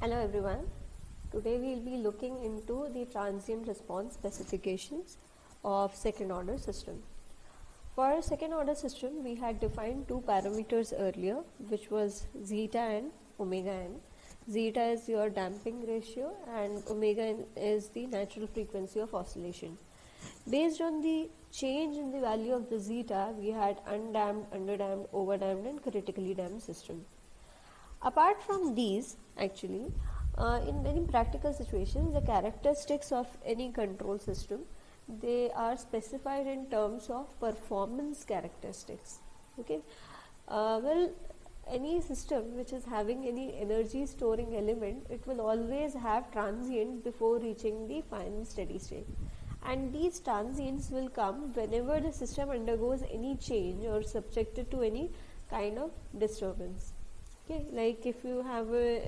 Hello everyone. Today we will be looking into the transient response specifications of second order system. For second order system, we had defined two parameters earlier, which was zeta and omega n. Zeta is your damping ratio and omega n is the natural frequency of oscillation. Based on the change in the value of the zeta, we had undamped, underdamped, overdamped and critically damped system. Apart from these, actually, in many practical situations, the characteristics of any control system, they are specified in terms of performance characteristics. Okay, well, any system which is having any energy storing element, it will always have transients before reaching the final steady state. And these transients will come whenever the system undergoes any change or subjected to any kind of disturbance. Okay, like if you have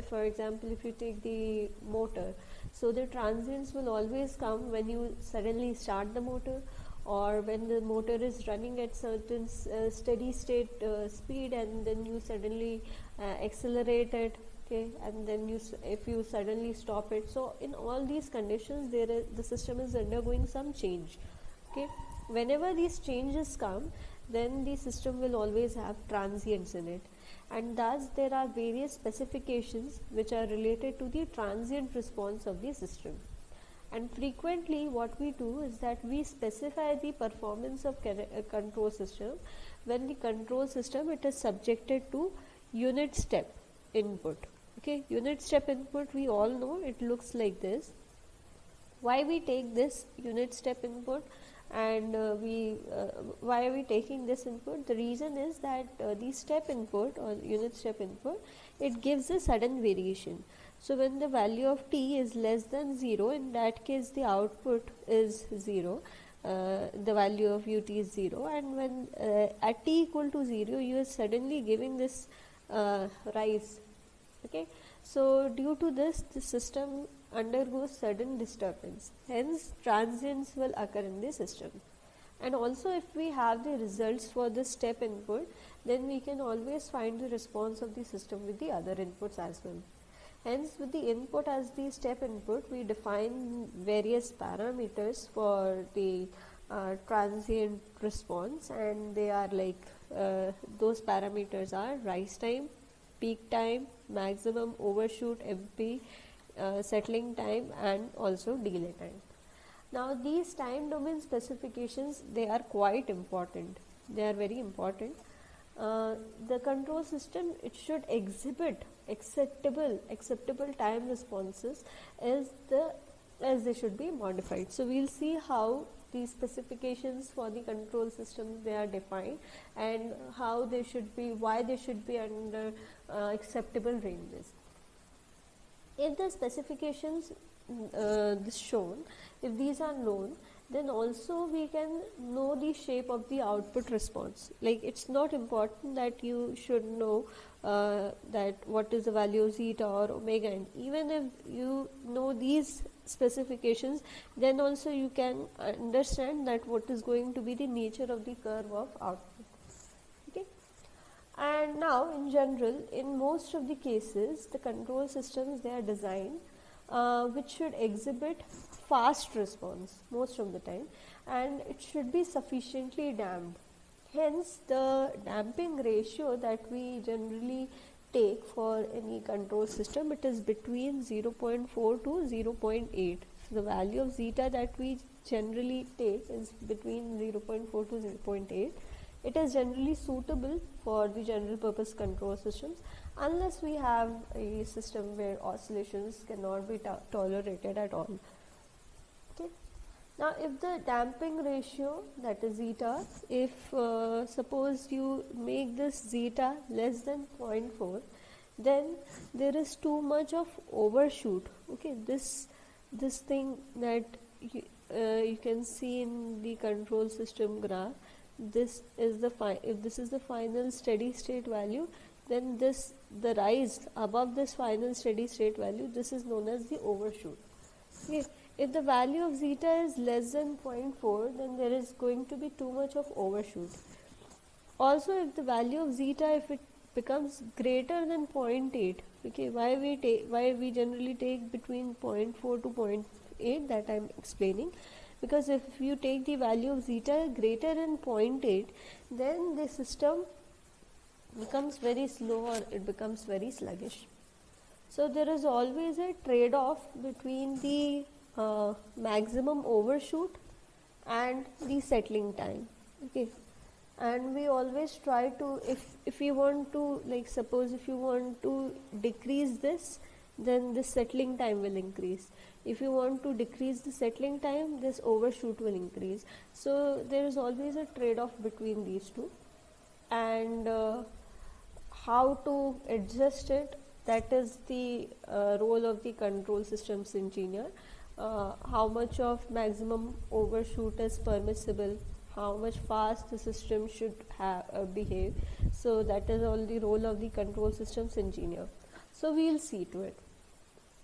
for example, if you take the motor, so the transients will always come when you suddenly start the motor, or when the motor is running at certain steady state speed and then you suddenly accelerate it. Okay, and then if you suddenly stop it, so in all these conditions the system is undergoing some change. Okay, whenever these changes come, then the system will always have transients in it, and thus there are various specifications which are related to the transient response of the system. And frequently what we do is that we specify the performance of a control system when the control system it is subjected to unit step input. Okay, unit step input, we all know it looks like this. Why we take this unit step input, and why are we taking this input? The reason is that the step input or unit step input, it gives a sudden variation. So when the value of t is less than 0, in that case the output is 0, the value of ut is 0, and when at t equal to 0 you are suddenly giving this rise. Okay, so due to this, the system undergoes sudden disturbance, hence transients will occur in the system. And also if we have the results for the step input, then we can always find the response of the system with the other inputs as well. Hence, with the input as the step input, we define various parameters for the transient response, and they are like those parameters are rise time, peak time, maximum overshoot MP, settling time, and also delay time. Now these time domain specifications, they are quite important. They are very important. The control system, it should exhibit acceptable time responses as they should be modified. So we'll see how the specifications for the control systems, they are defined, and how they should be, why they should be under acceptable ranges. If the specifications this shown, if these are known, then also we can know the shape of the output response. Like, it's not important that you should know that what is the value of zeta or omega n. Even if you know these specifications, then also you can understand that what is going to be the nature of the curve of output. Okay. And now in general, in most of the cases, the control systems, they are designed which should exhibit fast response most of the time, and it should be sufficiently damped. Hence the damping ratio that we generally take for any control system, it is between 0.4 to 0.8. So the value of zeta that we generally take is between 0.4 to 0.8. It is generally suitable for the general purpose control systems, unless we have a system where oscillations cannot be tolerated at all. Okay. Now if the damping ratio, that is zeta, if suppose you make this zeta less than 0.4, then there is too much of overshoot. Okay, this thing that you can see in the control system graph, this is the if this is the final steady state value, then the rise above this final steady state value, this is known as the overshoot. Okay. If the value of zeta is less than 0.4, then there is going to be too much of overshoot. Also, if the value of zeta, if it becomes greater than zero point 0.8. Okay, why we generally take between 0.4 to 0.8, that I'm explaining. Because if you take the value of zeta greater than 0.8, then the system becomes very slow or it becomes very sluggish. So there is always a trade-off between the maximum overshoot and the settling time. Okay, and we always try to, if you want to, like suppose if you want to decrease this, then the settling time will increase. If you want to decrease the settling time, this overshoot will increase. So there is always a trade-off between these two, and how to adjust it, that is the role of the control systems engineer. How much of maximum overshoot is permissible, how much fast the system should behave. So that is all the role of the control systems engineer. So we will see to it.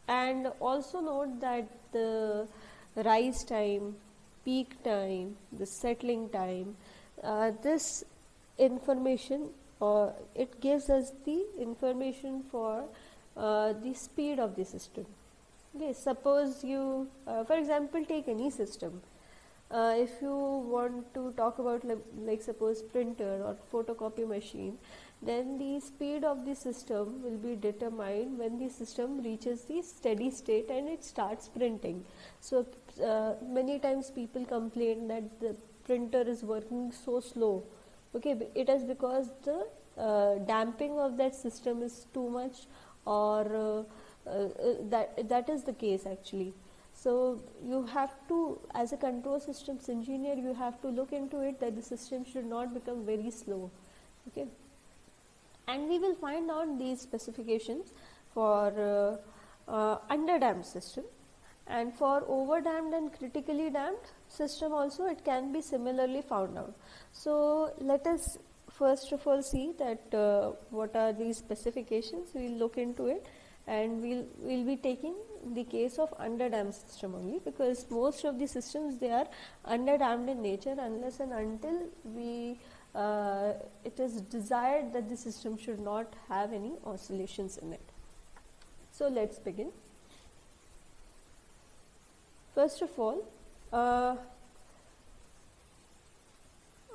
And also note that the rise time, peak time, the settling time, this information, it gives us the information for the speed of the system. Okay, suppose you, for example, take any system. If you want to talk about like suppose printer or photocopy machine, then the speed of the system will be determined when the system reaches the steady state and it starts printing. So many times people complain that the printer is working so slow. Okay, it is because the damping of that system is too much, or that is the case actually. So you have to, as a control systems engineer, you have to look into it that the system should not become very slow. Okay, and we will find out these specifications for underdamped system, and for overdamped and critically damped system also it can be similarly found out. So let us first of all see that what are these specifications. We will look into it, and we'll be taking the case of underdamped system only, because most of the systems, they are underdamped in nature unless and until it is desired that the system should not have any oscillations in it. So let's begin. First of all,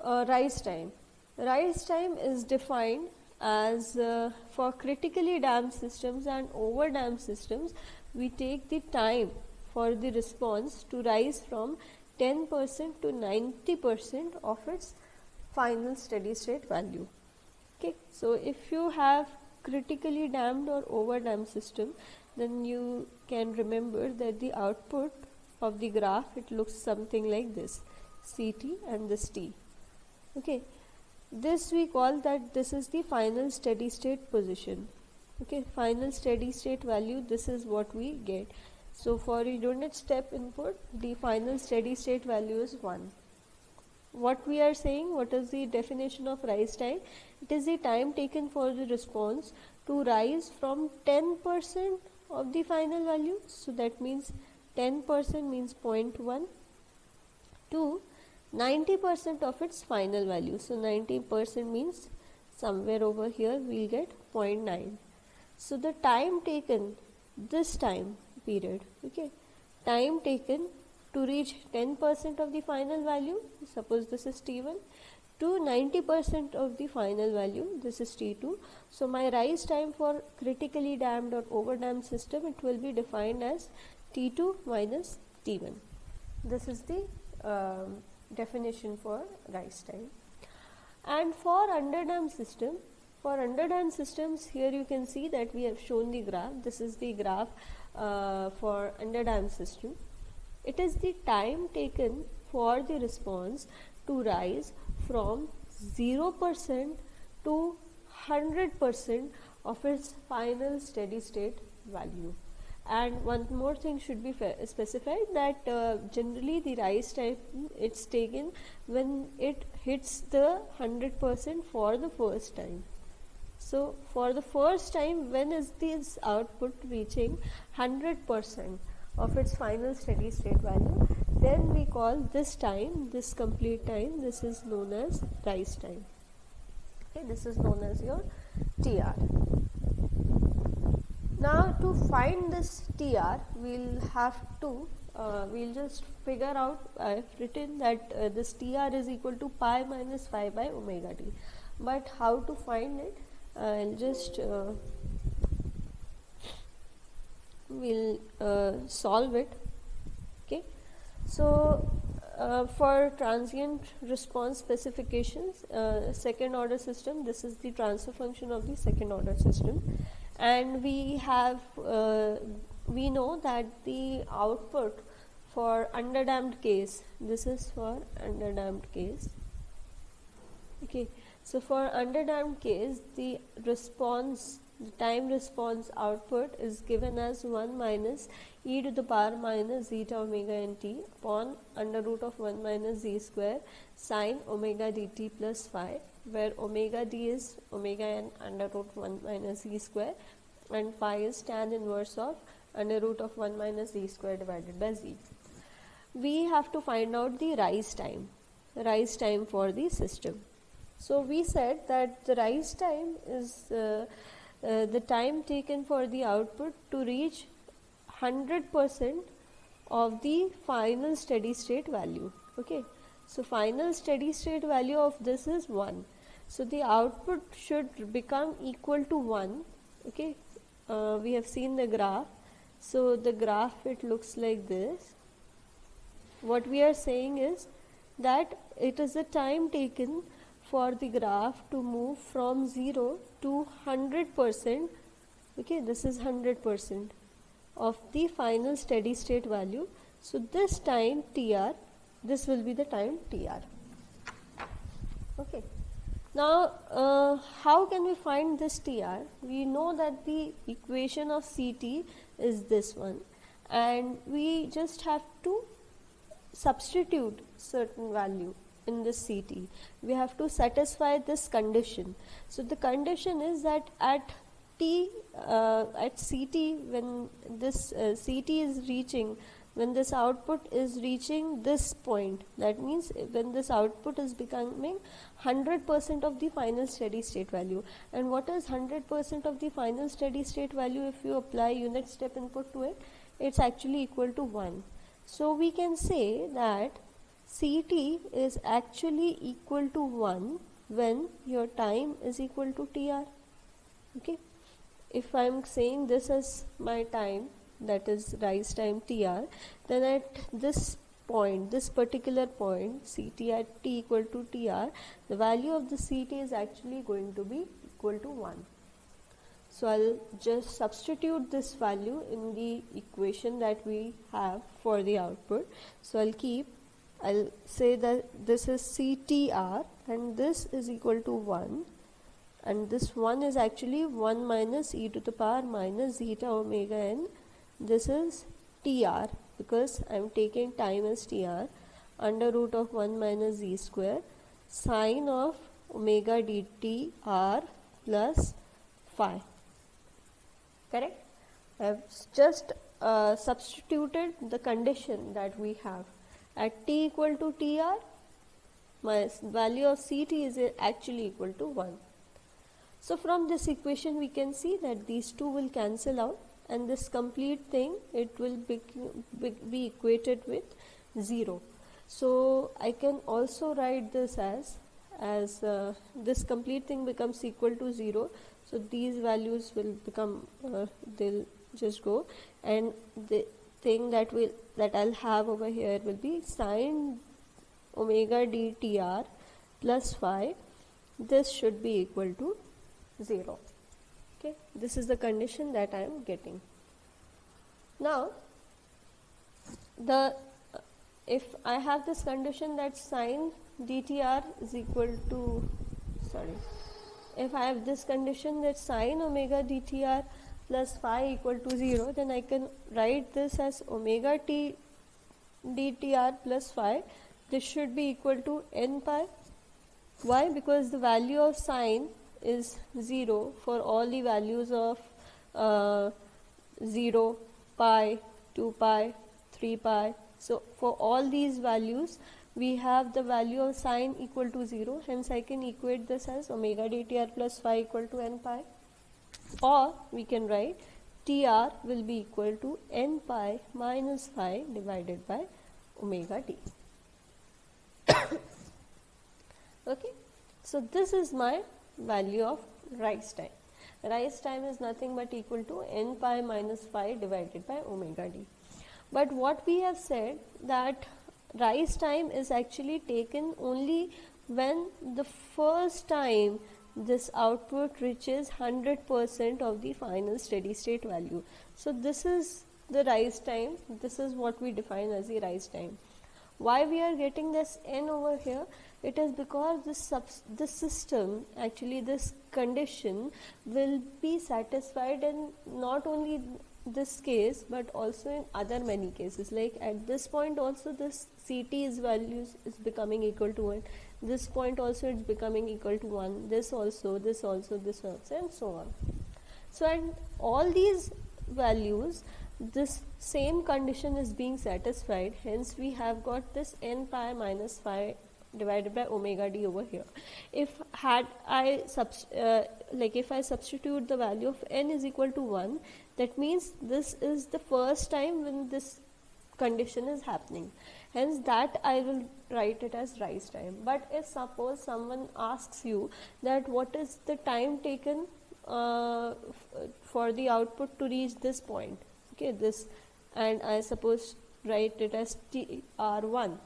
rise time. Rise time is defined as for critically damped systems and overdamped systems, we take the time for the response to rise from 10% to 90% of its final steady state value. Okay, so if you have critically damped or overdamped system, then you can remember that the output of the graph, it looks something like this, Ct and this T. Okay, this we call that this is the final steady state position. Okay, final steady state value, this is what we get. So for a unit step input, the final steady state value is 1. What we are saying, what is the definition of rise time? It is the time taken for the response to rise from 10% of the final value. So that means 10% means 0.1 to 90% of its final value. So 90% means somewhere over here we will get 0.9. So the time taken, this time period, okay, time taken to reach 10% of the final value, suppose this is T1, to 90% of the final value, this is T2. So my rise time for critically damped or overdamped system, it will be defined as T2 minus T1. This is the definition for rise time. And for underdamped system, for underdamped systems, here you can see that we have shown the graph. This is the graph for underdamped system. It is the time taken for the response to rise from 0% to 100% of its final steady state value. And one more thing should be specified, that generally the rise time, it's taken when it hits the 100% for the first time. So for the first time, when is this output reaching 100% of its final steady state value, then we call this time, this complete time, this is known as rise time. Okay, this is known as your TR. Now to find this TR, we'll have to we'll just figure out. I've written that this TR is equal to pi minus phi by omega t, but how to find it? I'll just we'll solve it. Okay, so for transient response specifications, second order system, this is the transfer function of the second order system, and we have we know that the output for underdamped case, this is for underdamped case. Okay, so for underdamped case, the response, the time response output is given as 1 minus e to the power minus zeta omega n t upon under root of 1 minus z square sine omega dt plus phi, where omega d is omega n under root 1 minus z square and phi is tan inverse of under root of 1 minus z square divided by z. We have to find out the rise time for the system. So we said that the rise time is the time taken for the output to reach 100% of the final steady state value. Okay, so final steady state value of this is 1. So the output should become equal to 1. Okay, we have seen the graph. So the graph, it looks like this. What we are saying is that it is the time taken for the graph to move from 0 to 100%. Okay, this is 100% of the final steady state value. So this time TR, this will be the time TR. Okay, now how can we find this TR? We know that the equation of CT is this one, and we just have to substitute certain value in this CT. We have to satisfy this condition. So the condition is that at T, at CT, when this CT is reaching, when this output is reaching this point, that means when this output is becoming 100% of the final steady state value. And what is 100% of the final steady state value? If you apply unit step input to it, it's actually equal to 1. So we can say that CT is actually equal to 1 when your time is equal to TR. Okay, if I am saying this as my time, that is rise time TR, then at this point, this particular point, CT at T equal to TR, the value of the CT is actually going to be equal to 1. So I'll just substitute this value in the equation that we have for the output. So I'll say that this is CTR and this is equal to 1, and this 1 is actually 1 minus e to the power minus zeta omega n. This is TR because I am taking time as TR under root of 1 minus z square sine of omega dt r plus phi. Correct? I have just substituted the condition that we have. At t equal to TR, my value of CT is actually equal to 1. So from this equation we can see that these two will cancel out, and this complete thing, it will be equated with 0. So I can also write this as this complete thing becomes equal to 0. So these values will become they'll just go, and the thing that I'll have over here will be sine omega dtr plus phi. This should be equal to 0. Okay, this is the condition that I am getting. Now if I have this condition that sine dtr is equal to if I have this condition that sine omega dtr plus phi equal to 0, then I can write this as omega t dtr plus phi. This should be equal to n pi. Why? Because the value of sine is 0 for all the values of 0, pi, 2 pi, 3 pi. So for all these values, we have the value of sine equal to 0, hence I can equate this as omega dtr plus phi equal to n pi, or we can write tr will be equal to n pi minus phi divided by omega t. Okay, so this is my value of rise time. Rise time is nothing but equal to n pi minus phi divided by omega d. But what we have said that rise time is actually taken only when the first time this output reaches 100% of the final steady state value. So this is the rise time, this is what we define as the rise time. Why we are getting this n over here? It is because this system, actually this condition will be satisfied in not only this case but also in other many cases. Like at this point also this CT's values is becoming equal to 1, this point also it's becoming equal to 1, this also, this also, this also, and so on. So and all these values, this same condition is being satisfied, hence we have got this n pi minus phi divided by omega d over here. If I substitute the value of n is equal to 1, that means this is the first time when this condition is happening, hence that I will write it as rise time. But if suppose someone asks you that what is the time taken for the output to reach this point, okay, this, and I suppose write it as tr1,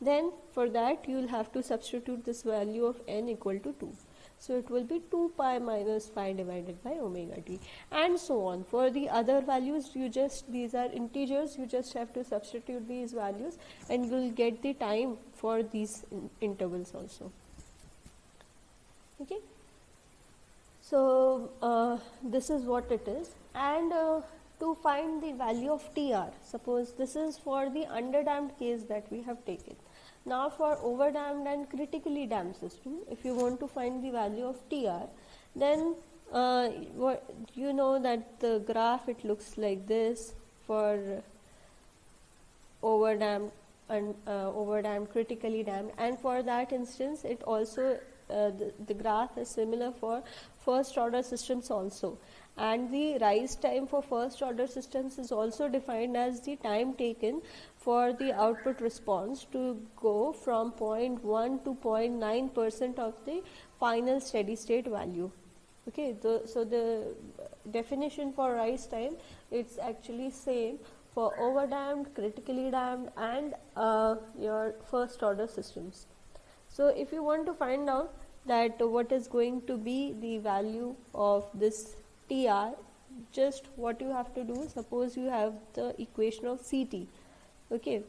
then for that you will have to substitute this value of n equal to 2. So it will be 2 pi minus phi divided by omega t, and so on. For the other values, these are integers, you just have to substitute these values and you will get the time for these intervals also. Okay, so this is what it is. And to find the value of tr, suppose this is for the underdamped case that we have taken. Now for overdamped and critically damped system, if you want to find the value of tr, then you know that the graph, it looks like this for overdamped and overdamped, critically damped, and for that instance it also the graph is similar for first order systems also. And the rise time for first order systems is also defined as the time taken for the output response to go from 0.1 to 0.9% of the final steady state value. Okay, so the definition for rise time, it's actually same for overdamped, critically damped, and your first order systems. So if you want to find out that what is going to be the value of this tr, just what you have to do, suppose you have the equation of CT. Okay,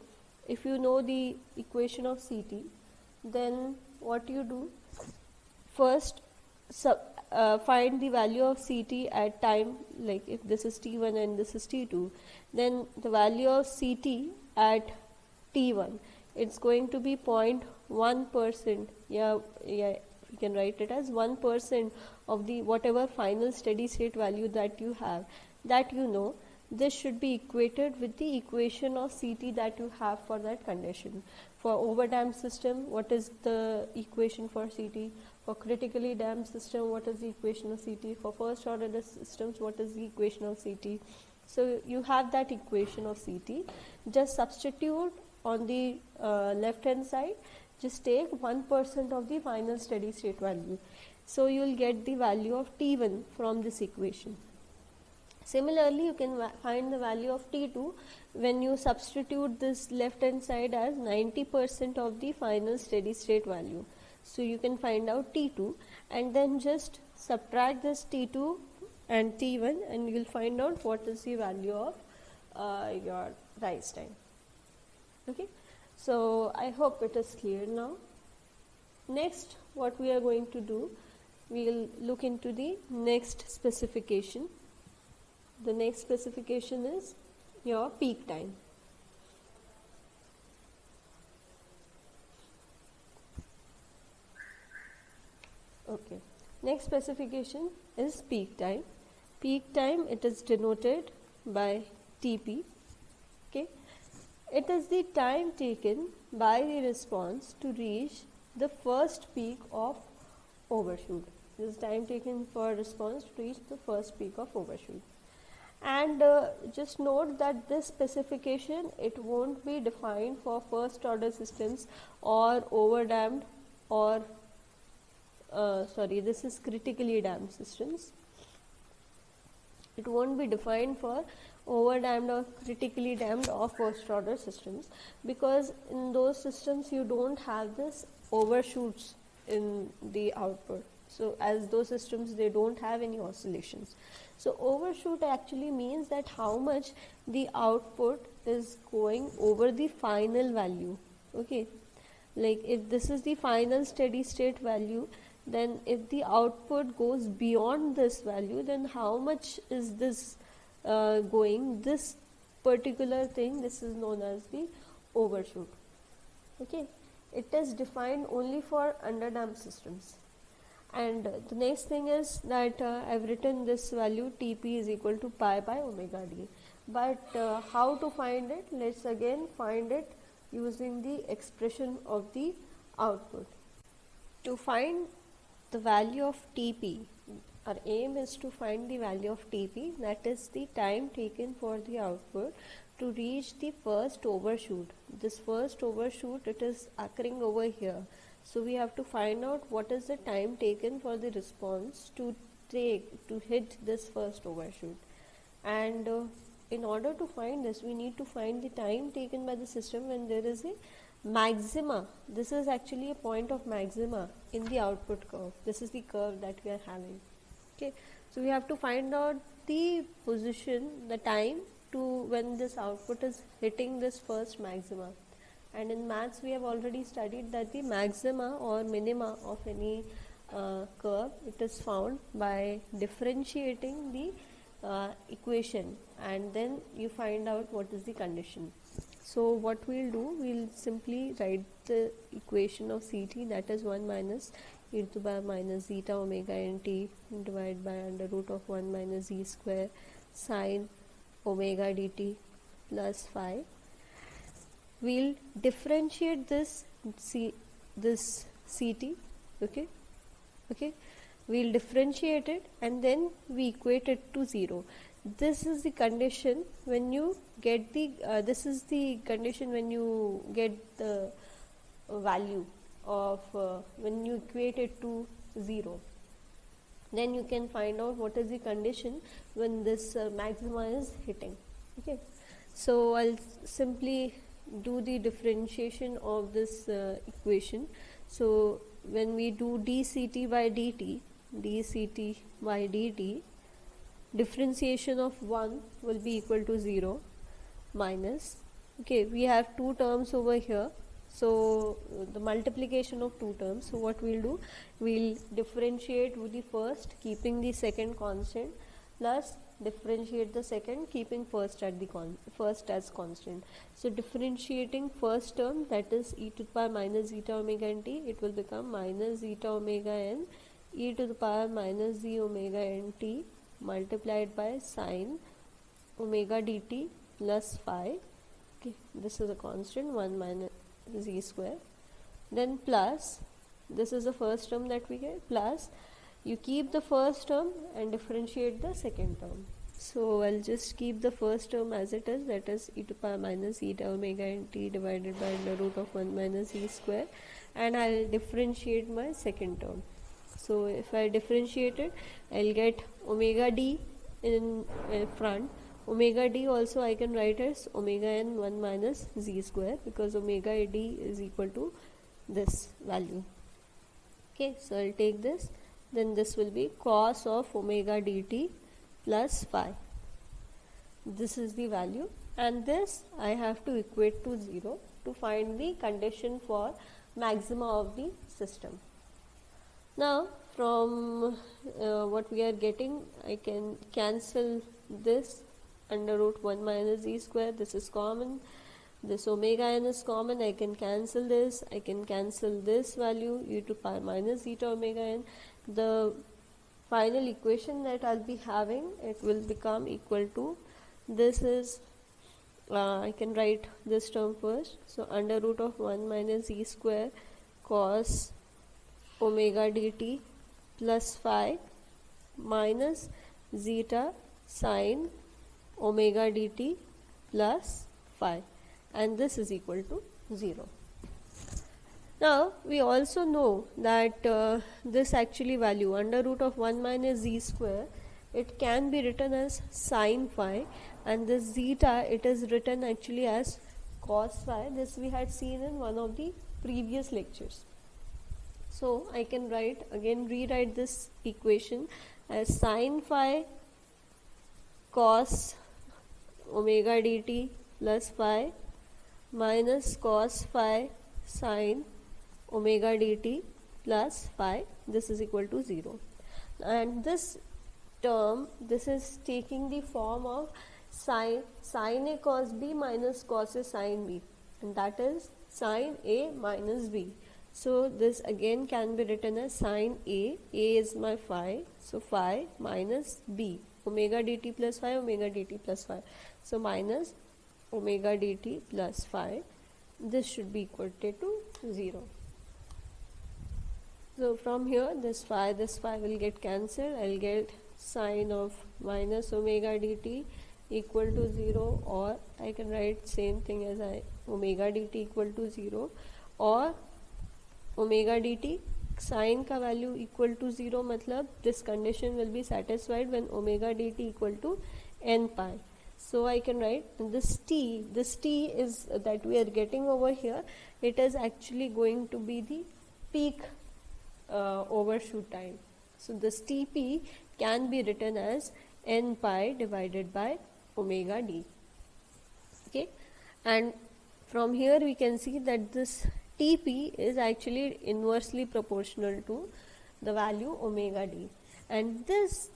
if you know the equation of CT, then what you do, first find the value of CT at time, like if this is T1 and this is T2, then the value of CT at T1, it's going to be 0.1%. You can write it as 1% of the whatever final steady state value that you have, that you know. This should be equated with the equation of CT that you have for that condition. For overdamped system, what is the equation for CT? For critically damped system, what is the equation of CT? For first order systems, what is the equation of CT? So you have that equation of CT. Just substitute on the left hand side, just take 1% of the final steady state value. So you will get the value of T1 from this equation. Similarly, you can find the value of T2 when you substitute this left hand side as 90% of the final steady state value. So you can find out T2 and then just subtract this T2 and T1 and you will find out what is the value of your rise time. Okay, so I hope it is clear now. Next, what we are going to do, we will look into the next specification. The next specification is your peak time. Okay, next specification is peak time. Peak time, it is denoted by Tp. Okay, It is the time taken by the response to reach the first peak of overshoot. This is time taken for response to reach the first peak of overshoot. And just note that this specification, it won't be defined for first order systems or overdamped or this is critically damped systems. It won't be defined for overdamped or critically damped or first order systems, because in those systems you don't have this overshoots in the output. So as those systems, they don't have any oscillations. So overshoot actually means that how much the output is going over the final value. Okay, like if this is the final steady state value, then if the output goes beyond this value, then how much is this going, this particular thing, this is known as the overshoot. Okay, it is defined only for underdamped systems. And the next thing is that I've written this value Tp is equal to pi by omega d. But how to find it? Let's again find it using the expression of the output. To find the value of Tp, our aim is to find the value of Tp, that is the time taken for the output to reach the first overshoot. This first overshoot, it is occurring over here. So we have to find out what is the time taken for the response to hit this first overshoot. And in order to find this, we need to find the time taken by the system when there is a maxima. This is actually a point of maxima in the output curve. This is the curve that we are having. Okay, so we have to find out the position, the time to when this output is hitting this first maxima. And in maths we have already studied that the maxima or minima of any curve, it is found by differentiating the equation, and then you find out what is the condition. So what we'll do, we'll simply write the equation of Ct, that is 1 minus e to the power minus zeta omega nt divided by under root of 1 minus z square sine omega dt plus phi. We'll differentiate this Ct, okay, we'll differentiate it and then we equate it to 0. This is the condition when you get the this is the condition when you get the value of when you equate it to 0. Then you can find out what is the condition when this maxima is hitting. Okay, so I'll simply do the differentiation of this equation. So when we do dct by dt, differentiation of 1 will be equal to 0 minus, okay, we have two terms over here, so the multiplication of two terms. So what we'll do, we'll differentiate with the first keeping the second constant, plus differentiate the second keeping first at the first as constant. So differentiating first term, that is e to the power minus zeta omega n t, it will become minus zeta omega n e to the power minus z omega n t multiplied by sine omega dt plus phi. Okay, this is a constant 1 minus z square, then plus, this is the first term that we get, plus you keep the first term and differentiate the second term. So I'll just keep the first term as it is, that is e to the power minus zeta omega n t divided by the root of 1 minus z square, and I'll differentiate my second term. So if I differentiate it, I'll get omega d in front. Omega d also I can write as omega n 1 minus z square, because omega d is equal to this value. Okay, so I'll take this, then this will be cos of omega dt plus phi. This is the value, and this I have to equate to 0 to find the condition for maxima of the system. Now from what we are getting, I can cancel this under root 1 minus z square, this is common, this omega n is common, I can cancel this, I can cancel this value e to power minus zeta omega n. The final equation that I'll be having, it will become equal to, this is I can write this term first. So under root of 1 minus z square cos omega dt plus phi minus zeta sine omega dt plus phi, and this is equal to 0. Now we also know that this actually value under root of 1 minus z square, it can be written as sine phi, and this zeta, it is written actually as cos phi. This we had seen in one of the previous lectures. So I can rewrite this equation as sine phi cos omega dt plus phi minus cos phi sine omega dt plus phi. This is equal to 0, and this term, this is taking the form of sine a cos b minus cos a sine b, and that is sine a minus b. So this again can be written as sine a is my phi, so phi minus b, omega dt plus phi, omega dt plus phi, so minus omega dt plus phi. This should be equal to 0. So from here this phi will get cancelled. I'll get sine of minus omega dt equal to 0, or I can write same thing as omega dt equal to 0, or omega dt sine का value equal to 0, मतलब this condition will be satisfied when omega dt equal to n pi. So I can write this t is that we are getting over here, it is actually going to be the peak overshoot time. So this Tp can be written as n pi divided by omega d. Okay, and from here we can see that this Tp is actually inversely proportional to the value omega d, and this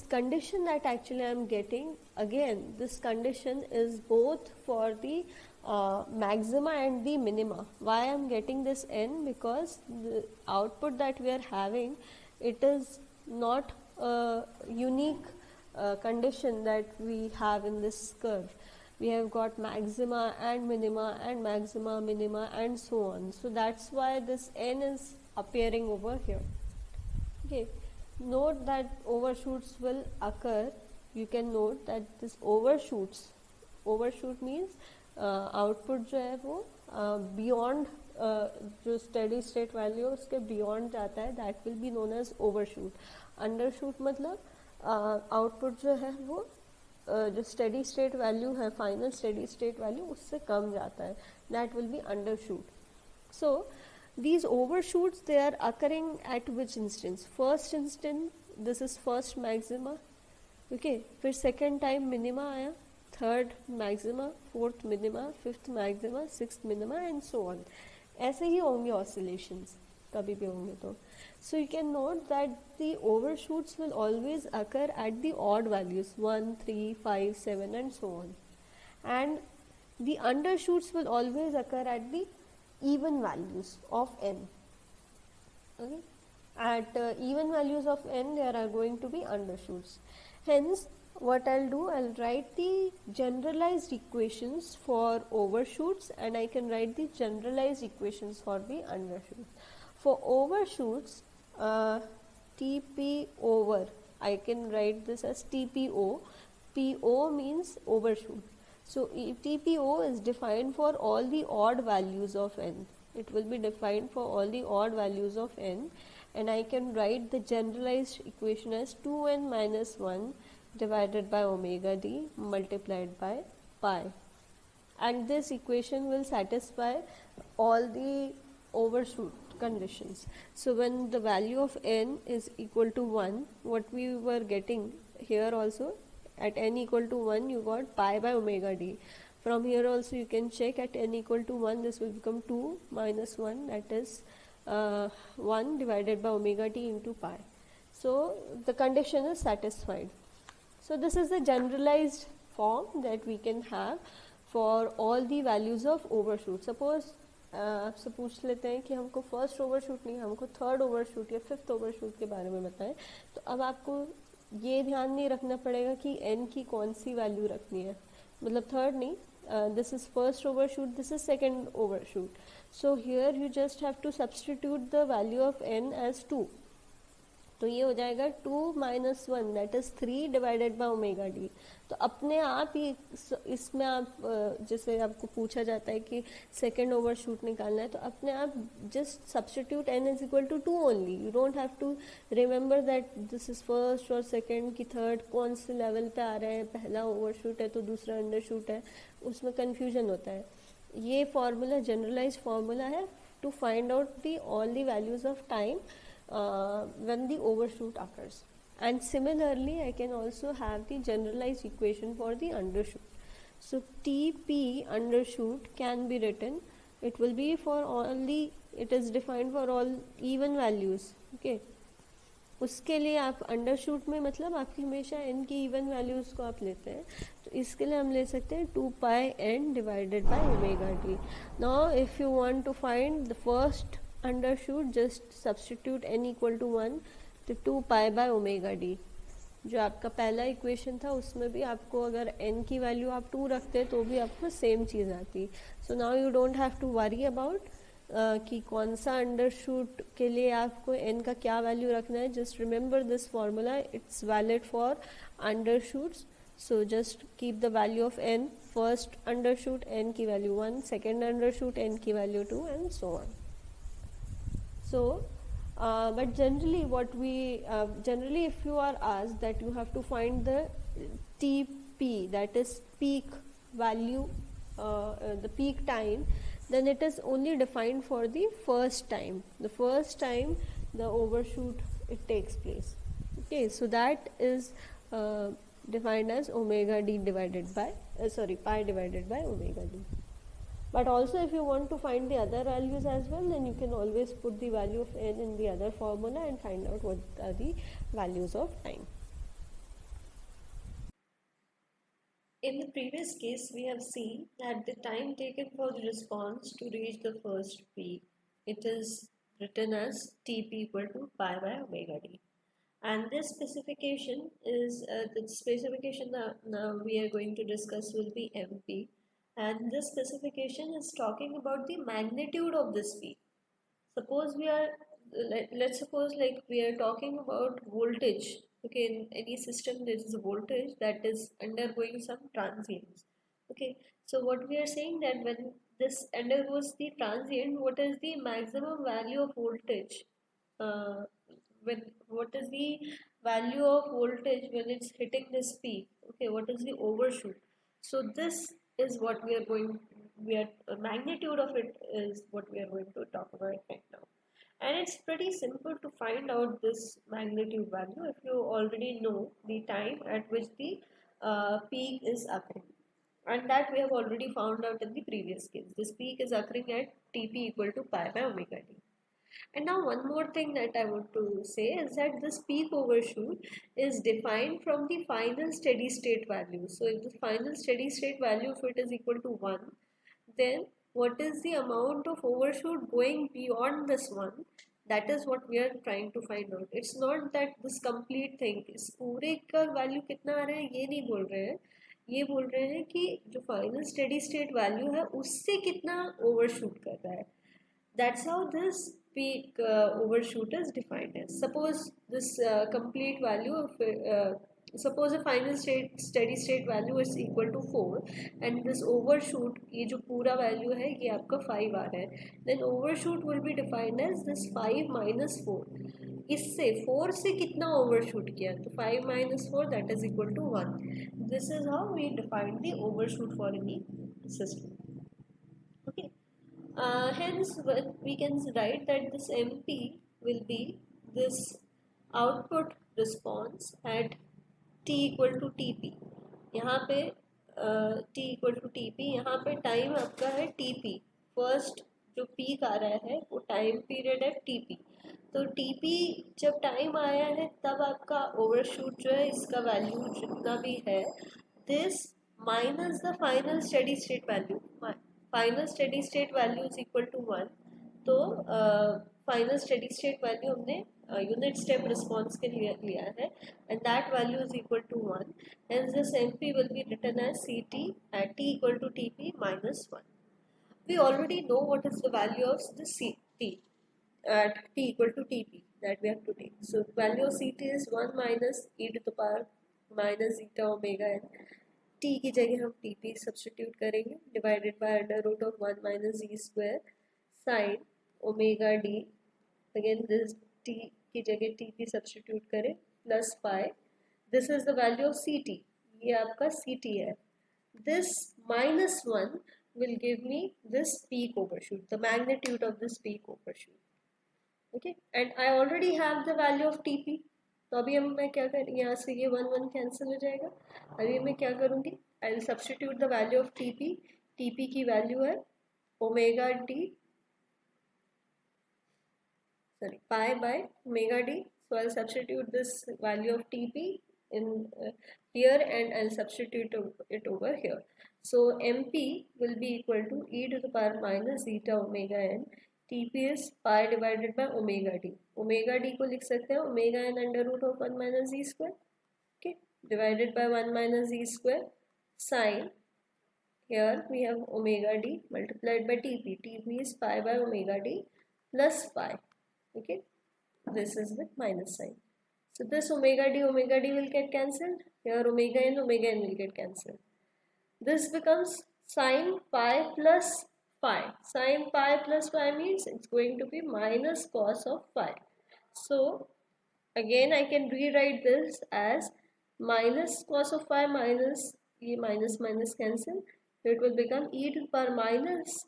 condition that actually I am getting, again this condition is both for the maxima and the minima. Why I am getting this n? Because the output that we are having, it is not a unique condition that we have in this curve. We have got maxima and minima and maxima, minima, and so on. So that's why this n is appearing over here. Okay, note that overshoots will occur. You can note that this overshoot means output जो है वो beyond जो steady state value है उसके beyond जाता है, that will be known as overshoot. Undershoot मतलब output जो है वो जो स्टेडी स्टेट वैल्यू है, फाइनल स्टेडी स्टेट वैल्यू, उससे कम जाता है, that will be undershoot. So these overshoots, they are occurring at which instance? First instant, this is first maxima. Okay, फिर second time minima आया, third maxima, fourth minima, fifth maxima, sixth minima, and so on. ऐसे ही होंगे oscillations, कभी भी होंगे तो. So you can note that the overshoots will always occur at the odd values 1, 3, 5, 7 and so on, and the undershoots will always occur at the even values of n. Okay, at even values of n there are going to be undershoots. Hence what I'll do, I'll write the generalized equations for overshoots, and I can write the generalized equations for the undershoots. For overshoots, Tp over, I can write this as TPO. PO means overshoot. So TPO is defined for all the odd values of n. It will be defined for all the odd values of n, and I can write the generalized equation as 2n minus 1 divided by omega d multiplied by pi, and this equation will satisfy all the overshoot conditions. So when the value of n is equal to 1, what we were getting here also, at n equal to 1 you got pi by omega d. From here also you can check, at n equal to 1 this will become 2 minus 1, that is 1 divided by omega t into pi. So the condition is satisfied. So this is the generalized form that we can have for all the values of overshoot. Suppose आपसे पूछ लेते हैं कि हमको first overshoot नहीं, हमको third overshoot या fifth overshoot के बारे में बताएं, तो अब आपको ये ध्यान नहीं रखना पड़ेगा कि n की कौन सी वैल्यू रखनी है. मतलब थर्ड नहीं, this is first overshoot, this is second overshoot. So here you just have to substitute the value of n as 2. तो ये हो जाएगा 2 - 1 that is 3 divided by omega D. तो अपने आप ही इसमें आप जैसे आपको पूछा जाता है कि सेकेंड ओवरशूट निकालना है, तो अपने आप just substitute n is equal to 2 only. You don't have to remember that this is first और सेकेंड की थर्ड कौन से लेवल पे आ रहे हैं, पहला ओवरशूट है तो दूसरा अंडरशूट है, उसमें कन्फ्यूजन होता है. ये फार्मूला जनरलाइज फार्मूला है to find out the all the values of time when the overshoot occurs. And similarly I can also have the generalized equation for the undershoot. So TP undershoot can be written, it will be for only, it is defined for all even values. Okay, उसके लिए आप अंडरशूट में मतलब आपकी हमेशा n की even values को आप लेते हैं, तो इसके लिए हम ले सकते हैं 2 pi n divided by omega T. Now if you want to find the first undershoot, just substitute n equal to 1, तो 2 पाई बाय ओमेगा डी. जो आपका पहला इक्वेशन था उसमें भी आपको अगर n की वैल्यू आप 2 रखते तो भी आपको सेम चीज़ आती. So now you don't have to worry about कि कौन सा अंडरशूट के लिए आपको n का क्या वैल्यू रखना है. Just remember this formula, it's valid for undershoots. So just keep the value of n, first undershoot n की वैल्यू 1, सेकेंड अंडरशूट n की value 2 and so on. So but generally what we generally if you are asked that you have to find the TP, that is peak value, the peak time, then it is only defined for the first time the overshoot it takes place. Okay, so that is defined as omega d divided by pi divided by omega d. But also if you want to find the other values as well, then you can always put the value of n in the other formula and find out what are the values of time. In the previous case, we have seen that the time taken for the response to reach the first peak, it is written as Tp equal to pi by omega d. And this specification is, the specification now we are going to discuss will be Mp. And this specification is talking about the magnitude of this peak. Suppose we are, let's suppose like we are talking about voltage. Okay, in any system there is a voltage that is undergoing some transients. Okay, so what we are saying that when this undergoes the transient, what is the maximum value of voltage? What is the value of voltage when it's hitting this peak? Okay, what is the overshoot? So this is what magnitude of it is what we are going to talk about right now. And it's pretty simple to find out this magnitude value if you already know the time at which the peak is occurring. And that we have already found out in the previous case. This peak is occurring at Tp equal to pi by omega d. And now one more thing that I want to say is that this peak overshoot is defined from the final steady state value. So if the final steady state value of it is equal to 1, then what is the amount of overshoot going beyond this one? That is what we are trying to find out. It's not that this complete thing, इस पूरे का value कितना आ रहा है ये नहीं बोल रहे हैं, ये बोल रहे हैं कि जो फाइनल स्टेडी स्टेट वैल्यू है उससे कितना ओवरशूट कर रहा है. That's how this peak overshoot is defined as. Suppose this complete value of suppose a final steady state value is equal to 4 and this overshoot, ये जो पूरा value है ये आपका 5 आ रहा है, then overshoot will be defined as this 5 minus 4. इससे 4 से कितना overshoot किया, तो 5 minus 4 that is equal to 1. This is how we define the overshoot for any system. Okay. Hence we can write that this MP will be this output response at t equal to tp. यहाँ पे t equal to tp, यहाँ पे time आपका है tp. First जो peak आ रहा है वो टाइम पीरियड है tp. तो tp जब टाइम आया है तब आपका ओवरशूट जो है इसका वैल्यू जितना भी है, this minus the final steady state value. Final steady state value is equal to 1. तो फाइनल स्टेडी स्टेट वैल्यू हमने यूनिट स्टेप रिस्पॉन्स के लिए लिया है and that value is equal to 1 and this MP will be written as CT at T equal to TP minus 1. We already know what is the value of the CT at T equal to TP that we have to take. So value of CT is 1 minus e to the power minus zeta omega n. T की जगह हम TP substitute करेंगे divided by under root of 1 minus G square sine omega d. Again this T की जगह TP substitute करें plus pi. This is the value of CT. ये आपका CT है. This minus 1 will give me this peak overshoot, the magnitude of this peak overshoot. Okay, and I already have the value of TP. तो अभी हम मैं क्या कर यहाँ से ये 1 1 कैंसिल हो जाएगा. अभी मैं क्या करूँगी, I will substitute the value of TP. TP की वैल्यू है omega D pi by omega d. So I'll substitute this value of TP in here and I'll substitute it over here. So MP will be equal to e to the power minus zeta omega n. TP is pi divided by omega d. Omega d को लिख सकते हैं omega n under root of 1 minus z square. Okay, divided by 1 minus z square sine. Here we have omega d multiplied by TP. TP is pi by omega d plus pi. Okay, this is with minus sign. So this omega d will get cancelled. Here omega n will get cancelled. This becomes sine pi plus phi. Sine pi plus phi means it's going to be minus cos of phi. So again I can rewrite this as minus cos of phi minus ये minus minus cancel. So it will become e to the power minus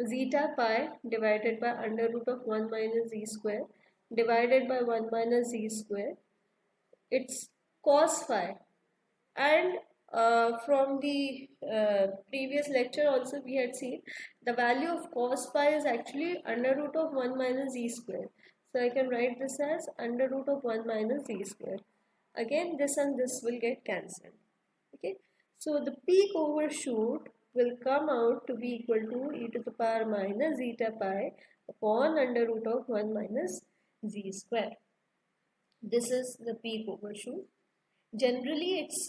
zeta pi divided by under root of 1 minus z square divided by 1 minus z square. It's cos phi. And from the previous lecture also we had seen the value of cos phi is actually under root of 1 minus z square. So I can write this as under root of 1 minus z square. Again this and this will get cancelled. Okay, so the peak overshoot will come out to be equal to e to the power minus zeta pi upon under root of 1 minus z square. This is the peak overshoot. Generally it's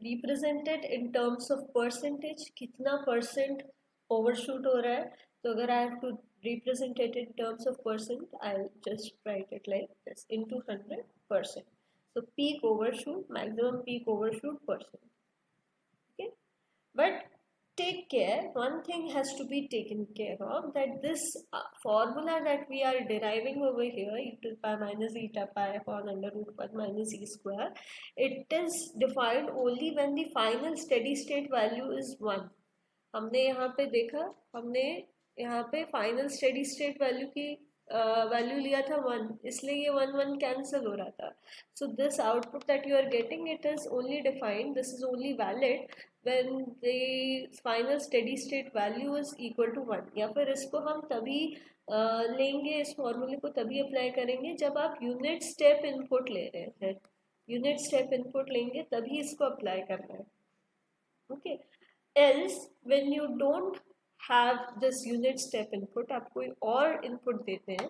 represented in terms of percentage. कितना percent overshoot हो रहा है. तो अगर I have to represent it in terms of percent, I'll just write it like this into 100%. So peak overshoot, maximum peak overshoot percent. Okay, but take care, one thing has to be taken care of, that this formula that we are deriving over here, e to the power minus zeta pi upon under root 1 minus z square, it is defined only when the final steady state value is 1. हमने यहाँ पे देखा, हमने यहाँ पे final steady state value की value लिया था 1, इसलिए ये 1 1 कैंसिल हो रहा था. So this output that you are getting, it is only defined, this is only valid when the final steady state value is equal to 1. या फिर इसको हम तभी लेंगे, इस फॉर्मूले को तभी अप्लाई करेंगे जब आप यूनिट स्टेप इनपुट ले रहे हैं. यूनिट स्टेप इनपुट लेंगे तभी इसको अप्लाई करना है. Okay, else when you don't have this unit step input, आप कोई और इनपुट देते हैं,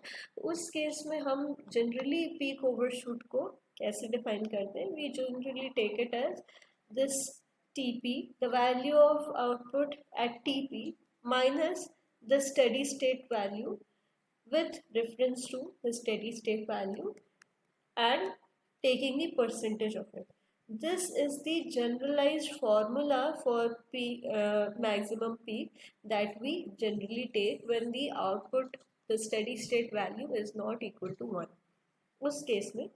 उस केस में हम जनरली पीक ओवरशूट को कैसे डिफाइन करते हैं. We generally take it as this TP, the value of output at TP minus the steady state value with reference to the steady state value and taking the percentage of it. This is the generalized formula for maximum peak that we generally take when the output, the steady state value is not equal to 1. उस case में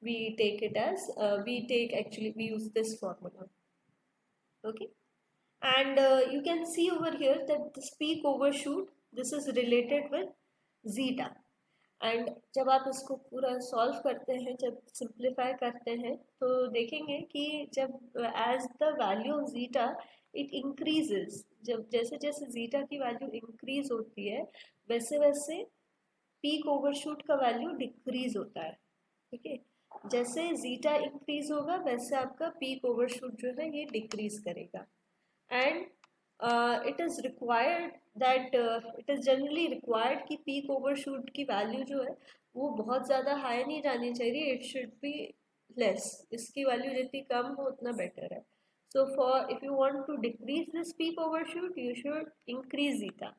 we take it as we use this formula. Okay, and you can see over here that this peak overshoot, this is related with zeta. And जब आप इसको पूरा solve करते हैं, जब simplify करते हैं, तो देखेंगे कि जब as the value of zeta it increases, जब जैसे जैसे जीटा की वैल्यू इंक्रीज होती है वैसे वैसे पीक ओवरशूट का वैल्यू डिक्रीज होता है. ठीक है, जैसे जीटा इंक्रीज होगा वैसे आपका पीक ओवरशूट जो है ये डिक्रीज करेगा. And it is required that it is generally required कि peak overshoot की वैल्यू जो है वो बहुत ज़्यादा हाई नहीं जानी चाहिए, इट शुड बी लेस, इसकी वैल्यू जितनी कम हो उतना बेटर है. So for if you want to decrease this peak overshoot you should increase zeta.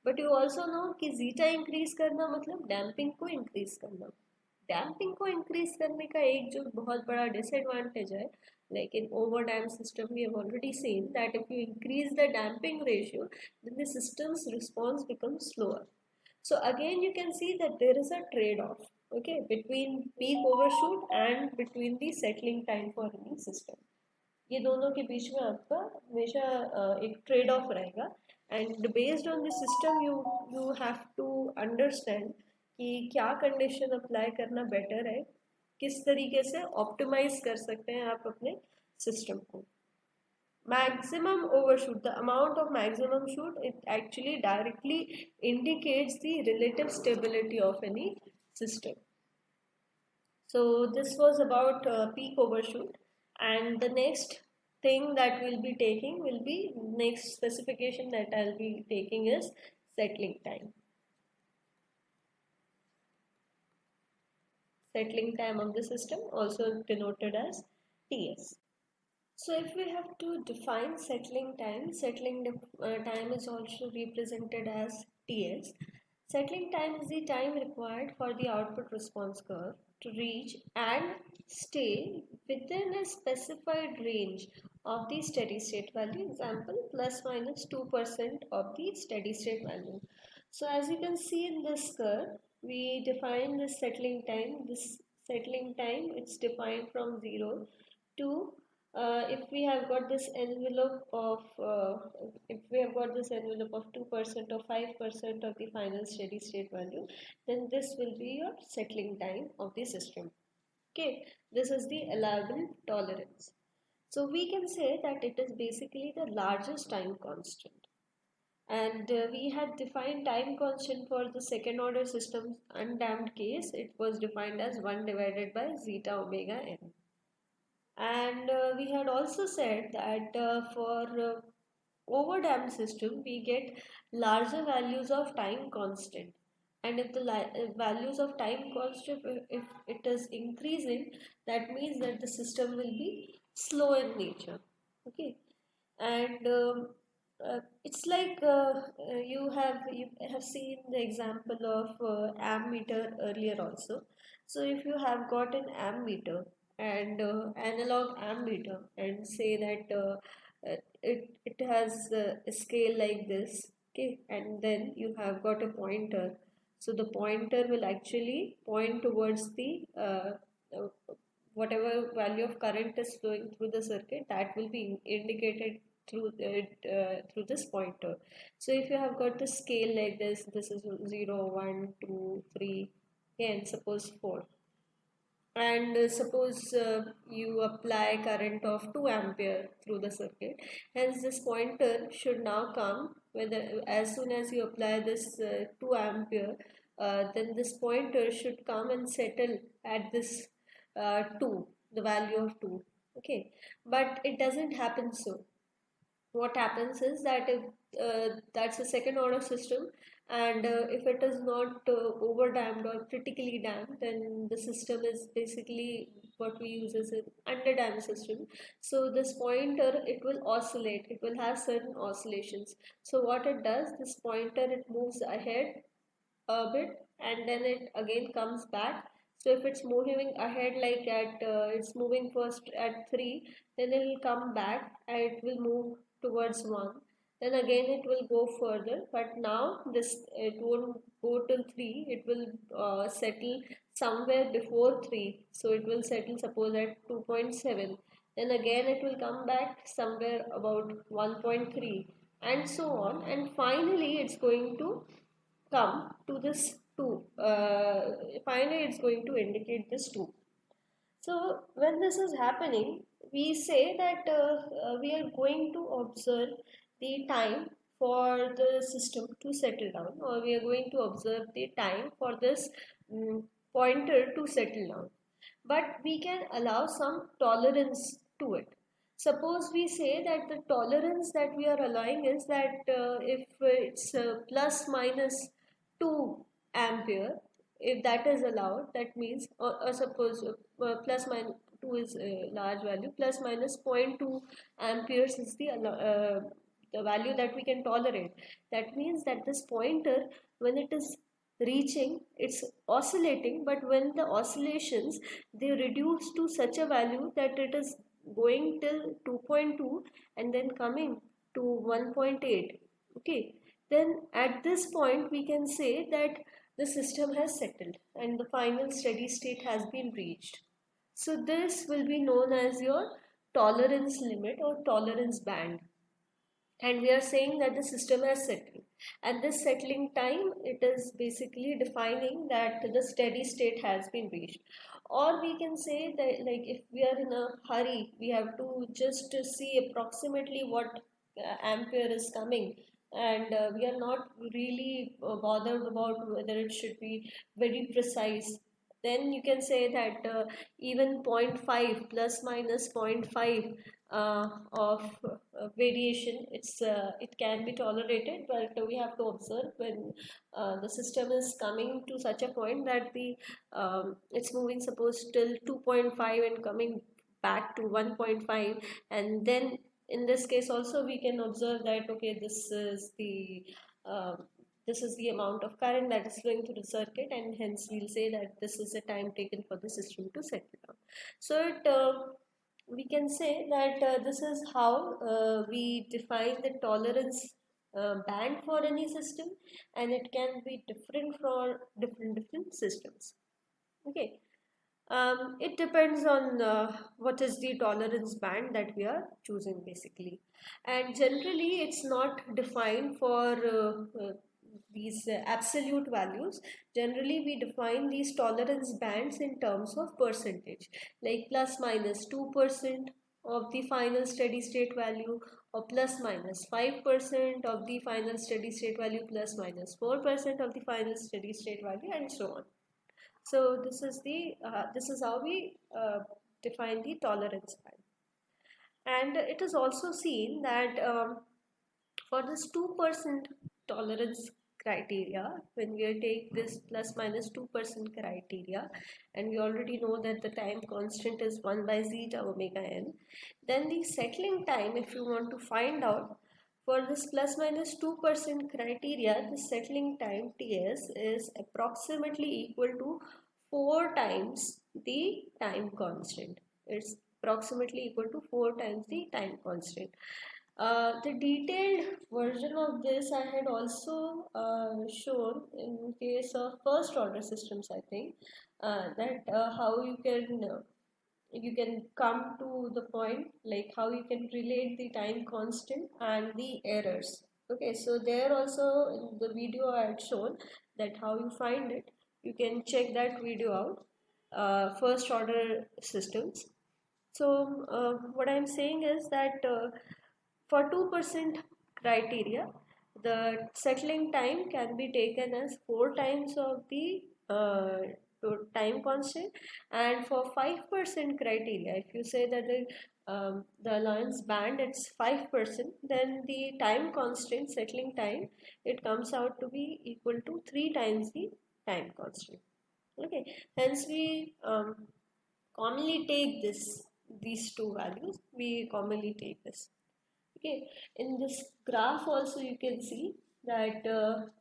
But you also know कि जीटा इंक्रीज करना मतलब डैम्पिंग को इंक्रीज करना. डैम्पिंग को इंक्रीज करने का एक जो बहुत बड़ा डिसएडवांटेज है, like in over dam system we have already seen that if you increase the damping ratio then the system's response becomes slower. So again you can see that there is a trade-off, okay, between peak overshoot and between the settling time for any system. ये दोनों के बीच में आपका हमेशा एक trade off रहेगा. And based on the system you you have to understand कि क्या कंडीशन अप्लाई करना बेटर है, किस तरीके से ऑप्टिमाइज कर सकते हैं आप अपने सिस्टम को. Maximum overshoot, the amount of maximum shoot, it actually directly indicates the relative stability of any system. So this was about peak overshoot, and the next thing that we'll be taking will be, next specification that I'll be taking is settling time. Settling time of the system, also denoted as TS. So if we have to define settling time is also represented as TS. Settling time is the time required for the output response curve to reach and stay within a specified range of the steady state value, example plus minus 2% of the steady state value. So as you can see in this curve, we define this settling time. This settling time, it's defined from 0 to if we have got this envelope of 2% or 5% of the final steady state value, then this will be your settling time of the system. Okay, this is the allowable tolerance. So we can say that it is basically the largest time constant. And we had defined time constant for the second order system undamped case. It was defined as 1 divided by zeta omega n. And we had also said that for overdamped system we get larger values of time constant, and if the values of time constant, if it is increasing, that means that the system will be slow in nature. Okay, and it's like you have seen the example of ammeter earlier also. So if you have got an ammeter and analog ammeter and say that it has a scale like this, okay, and then you have got a pointer, so the pointer will actually point towards the uh, whatever value of current is flowing through the circuit, that will be indicated through this pointer. So if you have got the scale like this is 0 1 2 3, and suppose 4, and suppose you apply current of 2 ampere through the circuit, hence this pointer should now come whether as soon as you apply this 2 ampere, then this pointer should come and settle at this 2, the value of 2. Okay, but it doesn't happen. So what happens is that if that's a second order system, and if it is not over damped or critically damped, then the system is basically what we use as an under damped system. So this pointer, it will oscillate, it will have certain oscillations. So what it does, this pointer, it moves ahead a bit and then it again comes back. So if it's moving ahead like at it's moving first at 3, then it will come back and it will move towards 1, then again it will go further, but now this it won't go till 3, it will settle somewhere before 3. So it will settle suppose at 2.7, then again it will come back somewhere about 1.3, and so on, and finally it's going to come to this 2. Finally it's going to indicate this 2. So when this is happening, we say that we are going to observe the time for the system to settle down, or we are going to observe the time for this pointer to settle down. But we can allow some tolerance to it. Suppose we say that the tolerance that we are allowing is that if it's plus minus 2 ampere, if that is allowed, that means, or suppose plus minus 2 is a large value, plus minus 0.2 amperes is the value that we can tolerate. That means that this pointer, when it is reaching, it's oscillating, but when the oscillations, they reduce to such a value that it is going till 2.2 and then coming to 1.8. Okay, then at this point we can say that the system has settled and the final steady state has been reached. So this will be known as your tolerance limit or tolerance band. And we are saying that the system has settled. At this settling time, it is basically defining that the steady state has been reached. Or we can say that, like, if we are in a hurry, we have to just see approximately what ampere is coming, and we are not really bothered about whether it should be very precise. Then you can say that even zero point 0.5 plus minus zero point 0.5 of variation, it can be tolerated, but we have to observe when the system is coming to such a point that the it's moving suppose till 2.5 and coming back to 1.5, and then in this case also we can observe that okay, uh, this is the amount of current that is flowing through the circuit, and hence we'll say that this is the time taken for the system to settle down. So we can say that this is how we define the tolerance band for any system, and it can be different for different systems. Okay, it depends on what is the tolerance band that we are choosing basically, and generally it's not defined for these absolute values. Generally we define these tolerance bands in terms of percentage, like plus minus 2% of the final steady state value, or plus minus 5% of the final steady state value, plus minus 4% of the final steady state value, and so on. So this is how we define the tolerance band. And it is also seen that for this 2% tolerance criteria, when we take this plus minus 2% criteria, and we already know that the time constant is 1 by zeta omega n, then the settling time, if you want to find out for this plus minus 2% criteria, the settling time Ts is approximately equal to 4 times the time constant. It's approximately equal to 4 times the time constant. The detailed version of this I had also shown in case of first order systems, I think, that how you can come to the point, like how you can relate the time constant and the errors. Okay, so there also in the video I had shown that how you find it. You can check that video out, first order systems. So what I'm saying is that for 2% criteria, the settling time can be taken as 4 times of the time constant, and for 5% criteria, if you say that the allowance band it's 5%, then the time constant settling time, it comes out to be equal to 3 times the time constant. Okay, hence we commonly take these two values, we commonly take this. Okay, in this graph also you can see that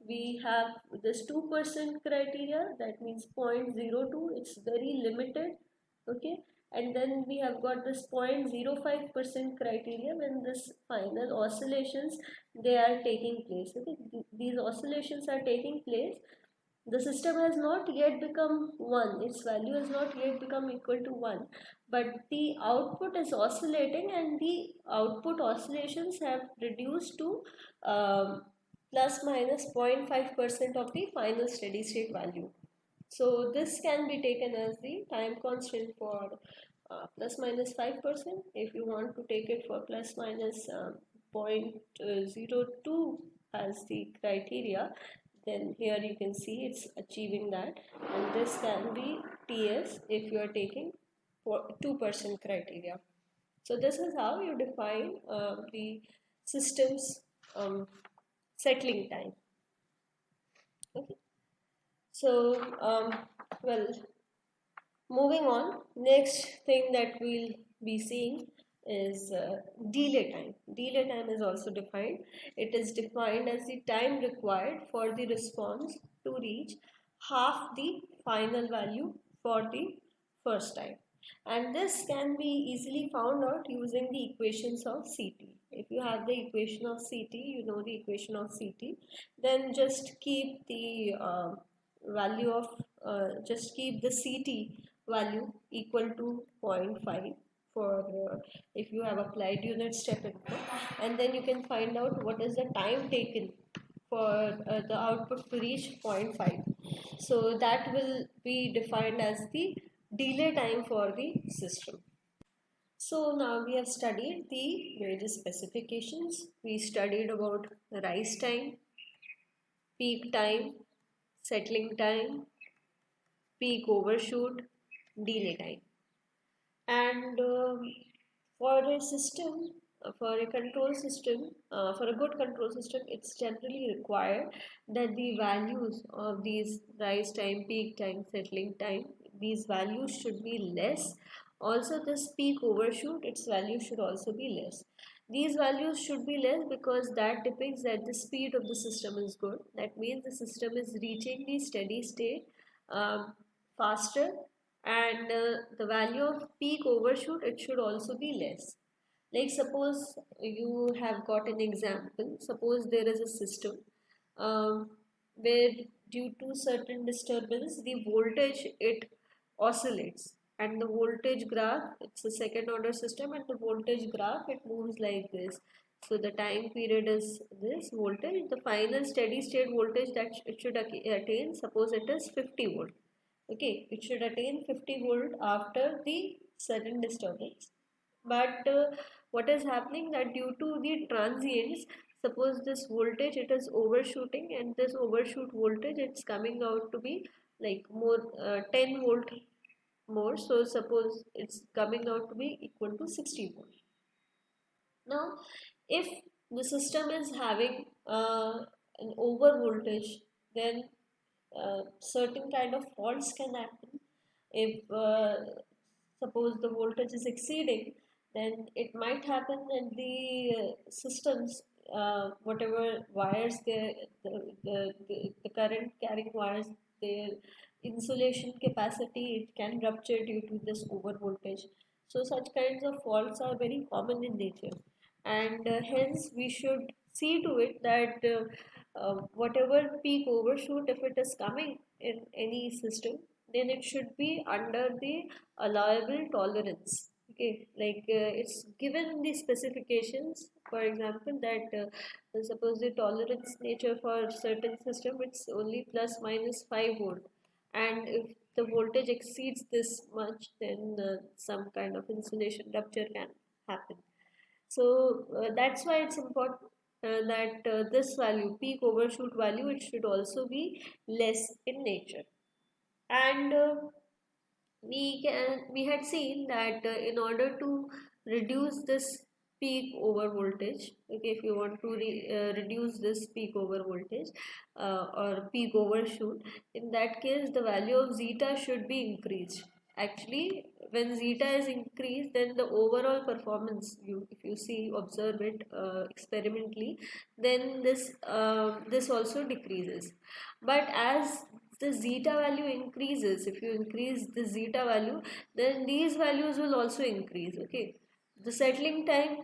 we have this 2% criteria, that means 0.02, it's very limited. Okay, and then we have got this 0.05% criteria when this final oscillations they are taking place. Okay, these oscillations are taking place, the system has not yet become 1, its value has not yet become equal to 1, but the output is oscillating and the output oscillations have reduced to plus minus 0.5% of the final steady state value. So this can be taken as the time constant for plus minus 5%. If you want to take it for plus minus 0.02 as the criteria, then here you can see it's achieving that, and this can be Ts if you are taking for 2% criteria. So this is how you define the system's settling time. Okay. So well, moving on, next thing that we'll be seeing is delay time. Delay time is also defined. It is defined as the time required for the response to reach half the final value for the first time. And this can be easily found out using the equations of CT. If you have the equation of CT, you know the equation of CT, then just keep the value of just keep the CT value equal to zero point 0.5 for if you have applied unit step input, and then you can find out what is the time taken for the output to reach zero point 0.5. So that will be defined as the delay time for the system. So now we have studied the various specifications. We studied about rise time, peak time, settling time, peak overshoot, delay time. And for a system, for a control system, for a good control system, it's generally required that the values of these rise time, peak time, settling time, these values should be less. Also, this peak overshoot, its value should also be less. These values should be less because that depicts that the speed of the system is good. That means the system is reaching the steady state faster, and the value of peak overshoot, it should also be less. Like suppose you have got an example. Suppose there is a system where due to certain disturbance the voltage it oscillates, and the voltage graph, it's a second order system, and the voltage graph it moves like this. So the time period is this voltage, the final steady state voltage that it should attain, suppose it is 50 volt. Okay, it should attain 50 volt after the sudden disturbance. But what is happening that due to the transients, suppose this voltage it is overshooting, and this overshoot voltage it's coming out to be like more 10 volt more. So suppose it's coming out to be equal to 60 volt. Now, if the system is having an over voltage, then certain kind of faults can happen. If suppose the voltage is exceeding, then it might happen that the systems, whatever wires the current carrying wires, their insulation capacity, it can rupture due to this over voltage. So such kinds of faults are very common in nature, and hence we should see to it that whatever peak overshoot, if it is coming in any system, then it should be under the allowable tolerance. Okay, like it's given in the specifications, for example, that suppose the tolerance nature for certain system it's only plus minus 5 volt, and if the voltage exceeds this much, then some kind of insulation rupture can happen. So that's why it's important that this value, peak overshoot value, it should also be less in nature. And we had seen that in order to reduce this peak over voltage, okay, if you want to reduce this peak over voltage or peak overshoot, in that case the value of zeta should be increased. Actually, when zeta is increased, then the overall performance, you if you see, observe it experimentally, then this also decreases. But as the zeta value increases, if you increase the zeta value, then these values will also increase. Okay, the settling time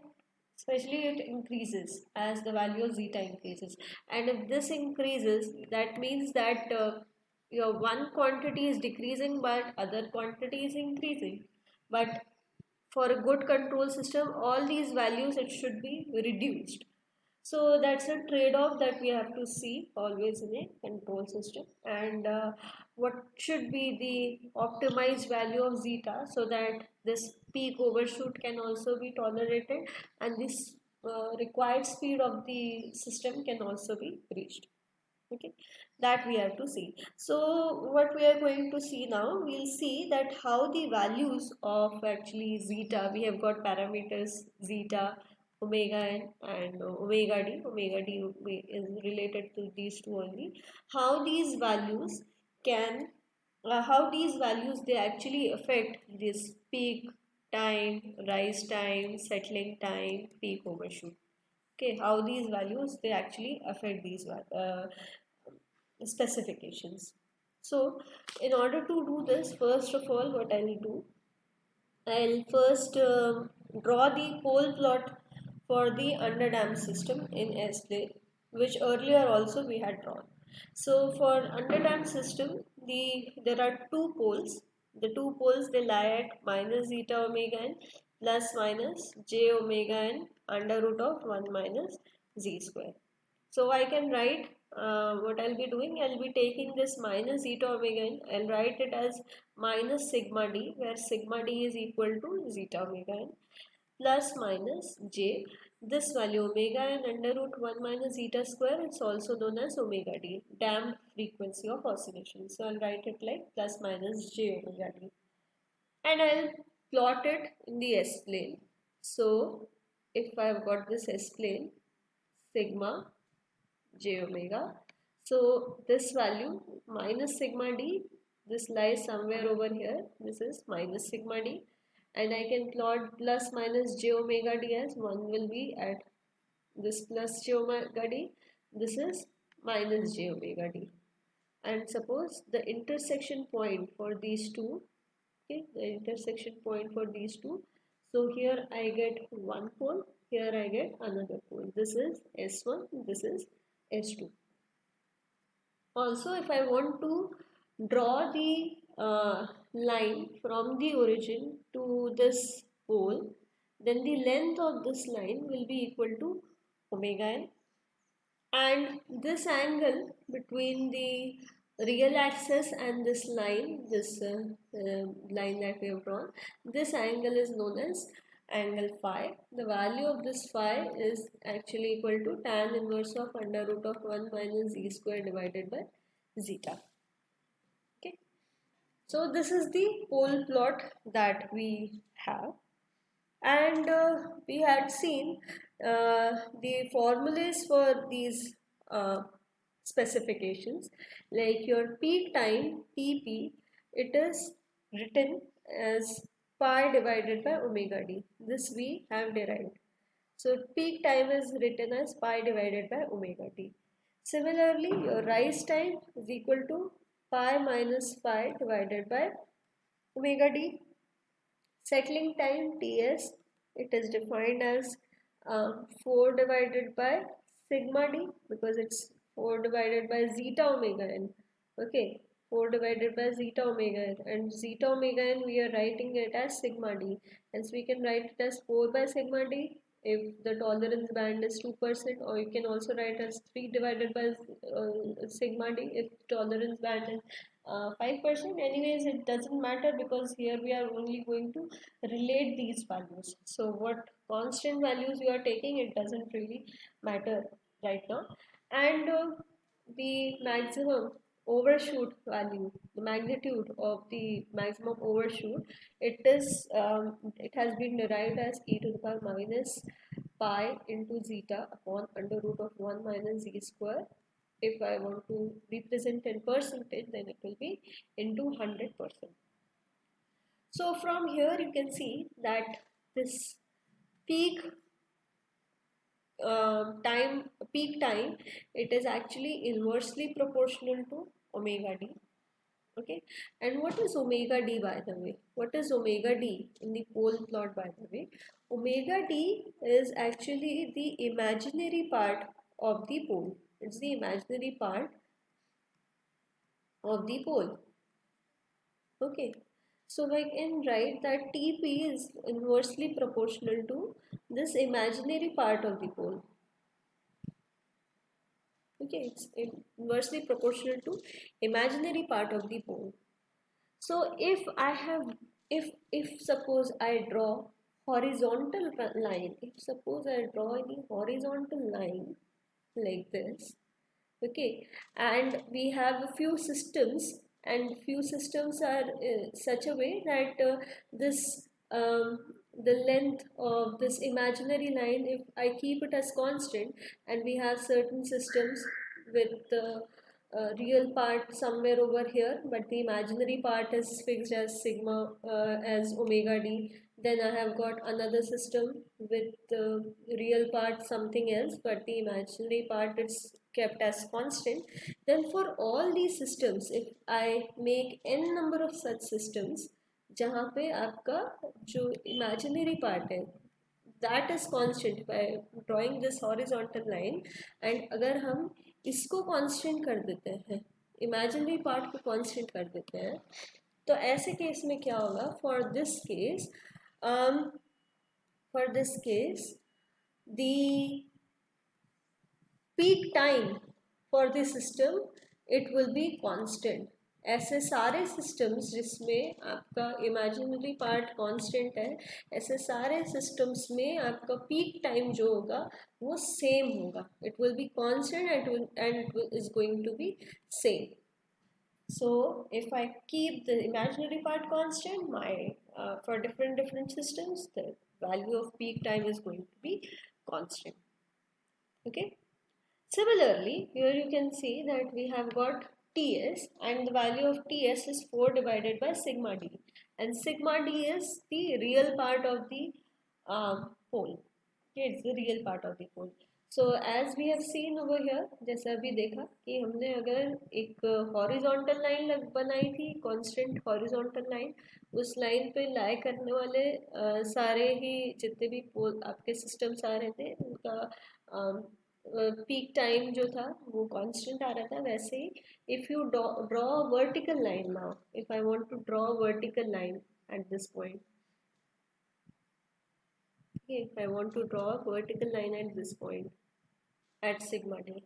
especially, it increases as the value of zeta increases, and if this increases, that means that your one quantity is decreasing but other quantity is increasing. But for a good control system, all these values it should be reduced. So that's a trade-off that we have to see always in a control system. And what should be the optimized value of zeta so that this peak overshoot can also be tolerated, and this required speed of the system can also be reached. Okay, that we have to see. So what we are going to see now, we'll see that how the values of actually zeta, we have got parameters zeta, omega n, and omega d. Omega d is related to these two only. How these values can how these values they actually affect this peak time, rise time, settling time, peak overshoot. Okay, how these values they actually affect these specifications. So in order to do this, first of all, what I'll do, I'll first draw the pole plot for the underdamped system in S-plane, which earlier also we had drawn. So for underdamped system, there are two poles. The two poles they lie at minus zeta omega n plus minus j omega n under root of 1 minus z square. So I can write what I'll be doing, I'll be taking this minus zeta omega n, I'll write it as minus sigma d, where sigma d is equal to zeta omega n plus minus j, this value omega n under root 1 minus zeta square, it's also known as omega d, damped frequency of oscillation. So I'll write it like plus minus j omega d. And I'll plot it in the S plane. So if I've got this S plane, sigma j omega. So this value minus sigma d, this lies somewhere over here. This is minus sigma d, and I can plot plus minus j omega d as one will be at this plus j omega d. This is minus j omega d. And suppose the intersection point for these two, okay, the intersection point for these two. So here I get one pole, here I get another pole. This is S1, this is S2. Also, if I want to draw the line from the origin to this pole, then the length of this line will be equal to omega n, and this angle between the real axis and this line, line that we have drawn, this angle is known as angle phi. The value of this phi is actually equal to tan inverse of under root of 1 minus z square divided by zeta. Okay, so this is the pole plot that we have, and we had seen the formulas for these specifications, like your peak time TP, it is written as pi divided by omega d. This we have derived. So peak time is written as pi divided by omega t. Similarly, your rise time is equal to pi minus phi divided by omega d. Settling time Ts, it is defined as 4 divided by sigma d, because it's 4 divided by zeta omega n. Okay, 4 divided by zeta omega n, and zeta omega n we are writing it as sigma d, and so we can write it as 4 by sigma d if the tolerance band is 2%, or you can also write as 3 divided by sigma d if tolerance band is 5%. Anyways, it doesn't matter, because here we are only going to relate these values. So what constant values you are taking, it doesn't really matter right now. And the maximum overshoot value, the magnitude of the maximum overshoot, it has been derived as e to the power minus pi into zeta upon under root of 1 minus z square. If I want to represent in percentage, then it will be into 100%. So from here you can see that this peak peak time, it is actually inversely proportional to omega d. Okay, and what is omega d, by the way? What is omega d in the pole plot, by the way? Omega d is actually the imaginary part of the pole. It's the imaginary part of the pole. Okay, so I can write that Tp is inversely proportional to this imaginary part of the pole. Okay, it's inversely proportional to imaginary part of the pole. So if suppose I draw horizontal line, if suppose I draw any horizontal line like this, okay, and we have a few systems, and few systems are such a way that this the length of this imaginary line, if I keep it as constant, and we have certain systems with real part somewhere over here, but the imaginary part is fixed as sigma, as omega d. Then I have got another system with the real part something else, but the imaginary part is kept as constant. Then for all these systems, if I make n number of such systems, जहाँ पे आपका जो imaginary part है that is constant by drawing this horizontal line, and अगर हम इसको constant कर देते हैं, imaginary part को constant कर देते हैं, तो ऐसे केस में क्या होगा? For this case the peak time for the system it will be constant. ऐसे सारे सिस्टम्स जिसमें आपका इमेजिनरी पार्ट कांस्टेंट है, ऐसे सारे सिस्टम्स में आपका पीक टाइम जो होगा वो सेम होगा. It will be constant and it is going to be same. So if I keep the imaginary part constant, for different systems the value of peak time is going to be constant. Okay. Similarly, here you can see that we have got Ts, and the value of Ts is 4 divided by sigma d, and sigma d is the real part of the pole. Okay, it's the real part of the pole. So as we have seen over here, जैसे अभी देखा कि हमने अगर एक horizontal line बनाई थी, constant horizontal line, उस लाइन पे लाई करने वाले सारे ही जितने भी पोल आपके सिस्टम्स आ रहे थे उनका पीक टाइम जो था वो कांस्टेंट आ रहा था. वैसे ही if you draw vertical line, now if I want to draw vertical line at this point, okay, if I want to draw a vertical line at this point at sigma d,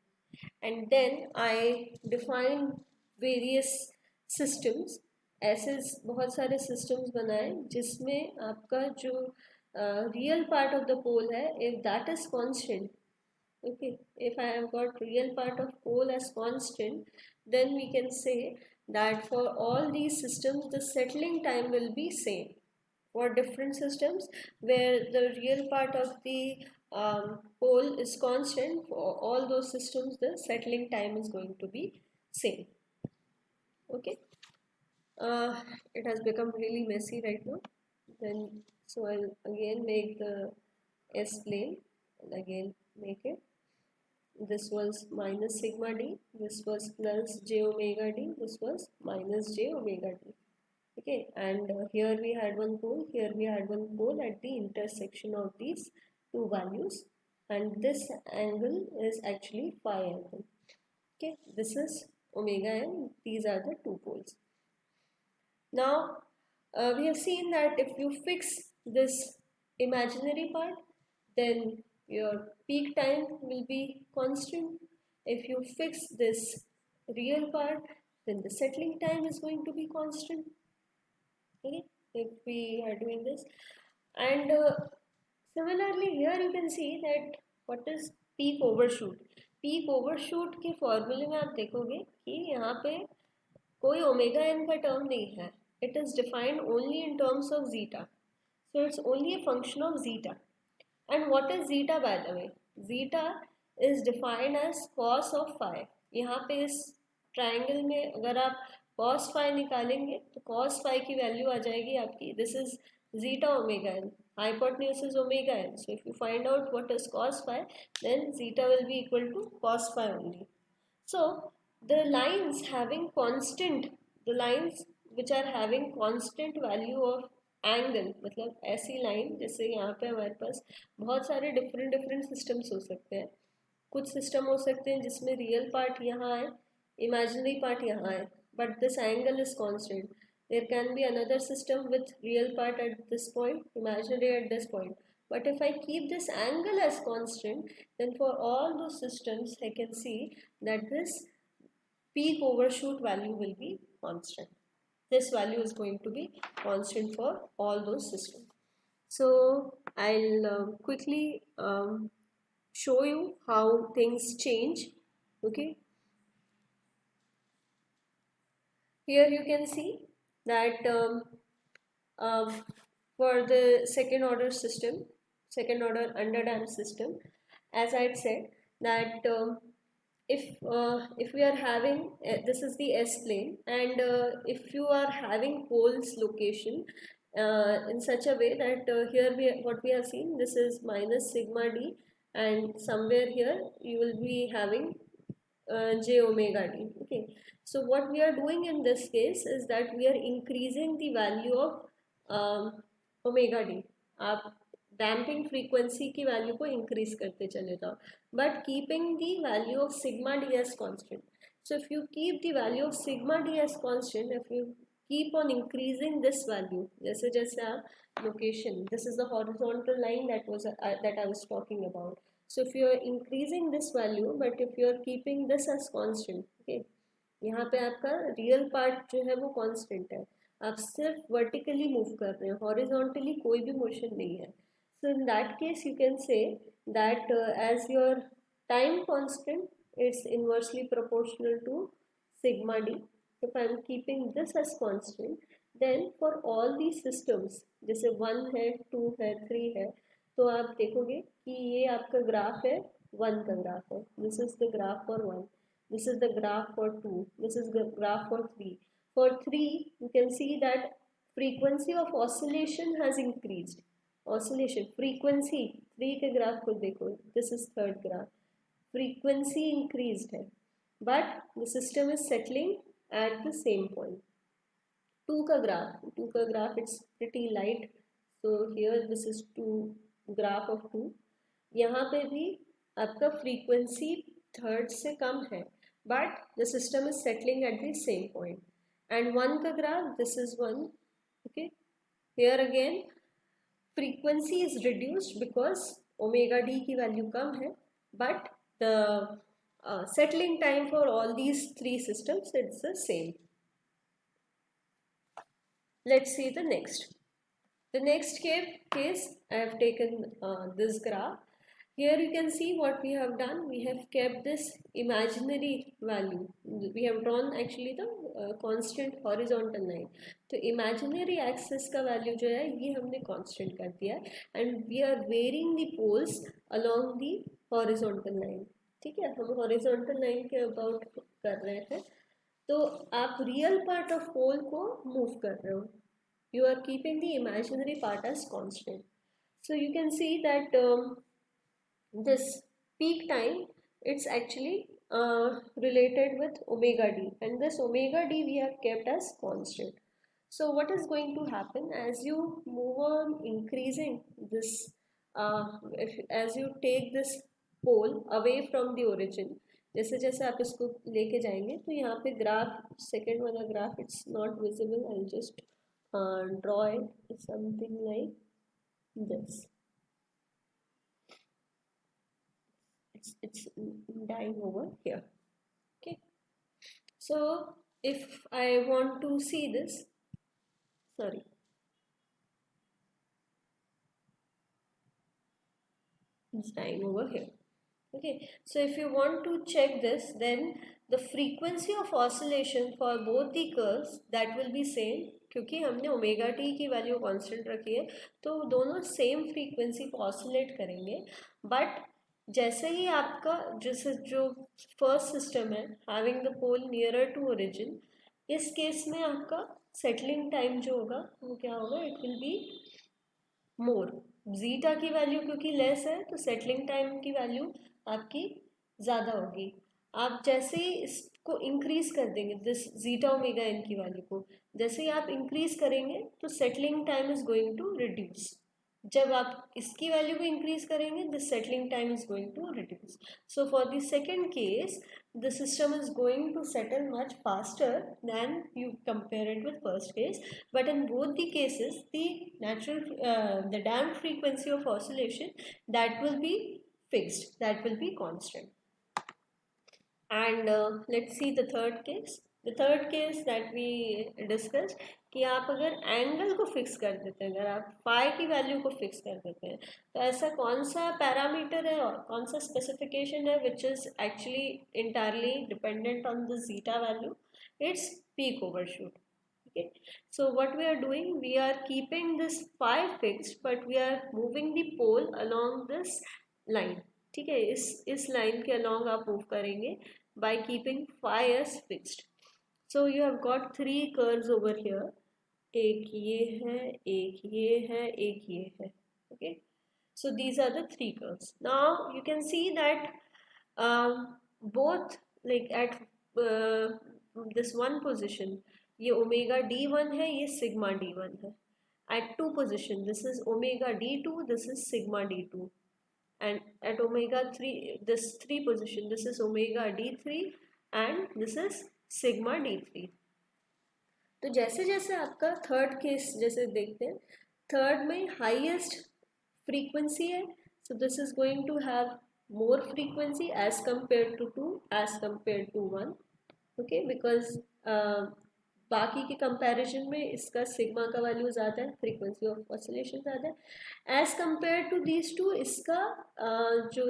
and then I define various systems. ऐसे बहुत सारे systems बनाए जिसमें आपका जो real part of the pole है, if that is constant, okay, if I have got real part of pole as constant, then we can say that for all these systems the settling time will be same. For different systems where the real part of the pole is constant, for all those systems the settling time is going to be same. Okay. It has become really messy right now. Then so I'll again make the S plane and again make it. This was minus sigma d, this was plus j omega d, this was minus j omega d. Okay, and here we had one pole, here we had one pole at the intersection of these two values, and this angle is actually phi angle. Okay, this is omega n, these are the two poles. Now we have seen that if you fix this imaginary part, then your peak time will be constant. If you fix this real part, then the settling time is going to be constant. Okay, if we are doing this, and similarly here you can see that what is peak overshoot. Peak overshoot के फॉर्मूले में आप देखोगे कि यहाँ पे कोई omega N का टर्म नहीं है. It is defined only in terms of zeta. So it's only a function of zeta. And what is zeta, by the way? Zeta is defined as cos of phi. यहाँ पे इस triangle में अगर आप cos phi निकालेंगे तो cos phi की value आ जाएगी आपकी, this is zeta omega n, hypotenuse is omega n. So if you find out what is cos phi, then zeta will be equal to cos phi only. So the lines having constant, the lines which are having constant value of angle, मतलब ऐसी line जैसे यहाँ पे हमारे पास बहुत सारे different systems हो सकते हैं. कुछ सिस्टम हो सकते हैं जिसमें रियल पार्ट यहाँ है, इमेजिनरी पार्ट यहाँ है, but this angle is constant. There can be another system with real part at this point, imaginary at this point. But if I keep this angle as constant, then for all those systems I can see that this peak overshoot value will be constant. This value is going to be constant for all those systems. So I'll quickly show you how things change. Okay. Here you can see that for the second order system, second order underdamped system, as I had said that if we are having this is the S plane, and if you are having poles location in such a way that here what we have seen, this is minus sigma d, and somewhere here you will be having j omega d. Okay, so what we are doing in this case is that we are increasing the value of omega d. आप damping frequency की value को increase करते चले जाओ, but keeping the value of sigma D S constant. So if you keep the value of sigma d as constant, if you keep on increasing this value, जैसे जैसे आप location, this is the horizontal line that I was talking about. So if you are increasing this value, but if you are keeping this as constant, okay, यहाँ पे आपका real part जो है वो constant है, आप सिर्फ वर्टिकली मूव कर रहे हैं, हॉरिजॉन्टली कोई भी मोशन नहीं है. So in that case you can say that as your time constant it's inversely proportional to sigma d. If I am keeping this as constant, then for all these systems, जैसे 1 है, 2 है, 3 है, तो आप देखोगे कि ये आपका ग्राफ है, 1 का ग्राफ है, this is the graph for 1, this is the graph for 2, this is the graph for 3. For 3 you can see that frequency of oscillation has increased. Oscillation frequency 3 के ग्राफ को देखो, this is third graph, frequency increased है, but the system is settling at the same point. 2 का graph it's pretty light, so here this is 2 graph of 2. यहाँ पे भी आपका frequency third से कम है, but the system is settling at the same point. And 1 का graph, this is 1. Okay, here again frequency is reduced because omega d की value कम है, but the settling time for all these three systems, it's the same. Let's see the next. The next case I have taken this graph. Here you can see what we have done. We have kept this imaginary value. We have drawn actually the constant horizontal line. तो imaginary axis का value जो है ये हमने constant कर दिया, and we are varying the poles along the horizontal line. ठीक है, हम horizontal line के about कर रहे हैं, तो आप real part of pole को move कर रहे हो. You are keeping the imaginary part as constant. So you can see that this peak time, it's actually related with omega d, and this omega d we have kept as constant. So what is going to happen as you move on increasing this, as you take this pole away from the origin, जैसे जैसे आप इसको लेके जाएंगे, तो यहाँ पे graph, second वाला graph, it's not visible, I just draw it something like this. It's dying over here. Okay, so if I want to see this, sorry, it's dying over here. Okay, so if you want to check this, then the frequency of oscillation for both the curves, that will be same, क्योंकि हमने omega T की value constant रखी है, तो दोनों same frequency को oscillate करेंगे. But जैसे ही आपका जो फर्स्ट सिस्टम है having the pole nearer to origin, इस केस में आपका सेटलिंग टाइम जो होगा वो क्या होगा, it will be more. Zeta की वैल्यू क्योंकि लेस है, तो सेटलिंग टाइम की वैल्यू आपकी ज़्यादा होगी. आप जैसे ही इसको इंक्रीज कर देंगे, दिस जीटा ओमेगा एन की वैल्यू को जैसे ही आप इंक्रीज करेंगे, तो settling time is going to reduce. जब आप इसकी वैल्यू को इंक्रीज करेंगे, the settling time is going to reduce. So for the second case, the system is going to settle much faster than you compare it with first case, but in both the cases the the damped frequency of oscillation, that will be fixed, that will be constant. And let's see the third case. The third case that we discussed, कि आप अगर angle को fix कर देते हैं, अगर आप phi की वैल्यू को फिक्स कर देते हैं, तो ऐसा कौन सा पैरामीटर है और कौन सा स्पेसिफिकेशन है which is actually entirely dependent on the zeta value? Its peak overshoot. Okay, so what we are doing, we are keeping this phi fixed, but we are moving the pole along this line. ठीक है, इस line के along आप move करेंगे, by keeping phi as fixed. So you have got three curves over here. एक ये है, एक ये है, एक ये है. Okay. So these are the three curves. Now you can see that both, like at this one position, ये omega d1 है, ये sigma d1 है. At two position, this is omega d2, this is sigma d2. And at omega 3, this 3 position, this is omega d3 and this is sigma d3. तो जैसे जैसे आपका third case जैसे देखते हैं, थर्ड में हाईएस्ट फ्रीक्वेंसी है, so this is going to have more frequency as compared to 2, as compared to 1. Okay, because बाकी के कंपैरिजन में इसका सिग्मा का वैल्यू ज़्यादा है, फ्रीक्वेंसी ऑफ ऑसिलेशन ज़्यादा है, as compare to these two इसका जो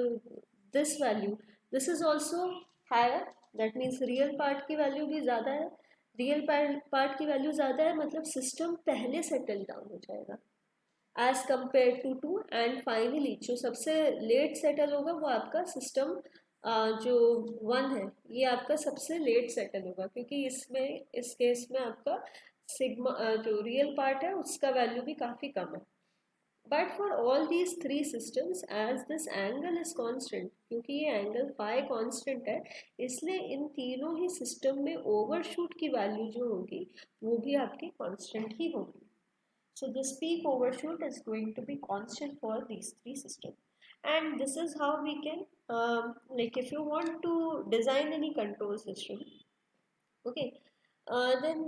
this value, this is also higher, that means real part की वैल्यू भी ज़्यादा है. रियल पार्ट की वैल्यू ज़्यादा है मतलब सिस्टम पहले सेटल डाउन हो जाएगा as compare to 2. And finally जो सबसे लेट सेटल होगा वो आपका सिस्टम जो 1 है, ये आपका सबसे लेट सेटल होगा, क्योंकि इसमें इस केस में आपका सिग्मा जो रियल पार्ट है उसका वैल्यू भी काफ़ी कम है. But for all these three systems as this angle is constant, क्योंकि ये एंगल फाई कांस्टेंट है, इसलिए इन तीनों ही सिस्टम में ओवरशूट की वैल्यू जो होगी वो भी आपकी कांस्टेंट ही होगी. So this peak overshoot is going to be constant for these three systems. And this is how we can, like if you want to design any control system, okay, then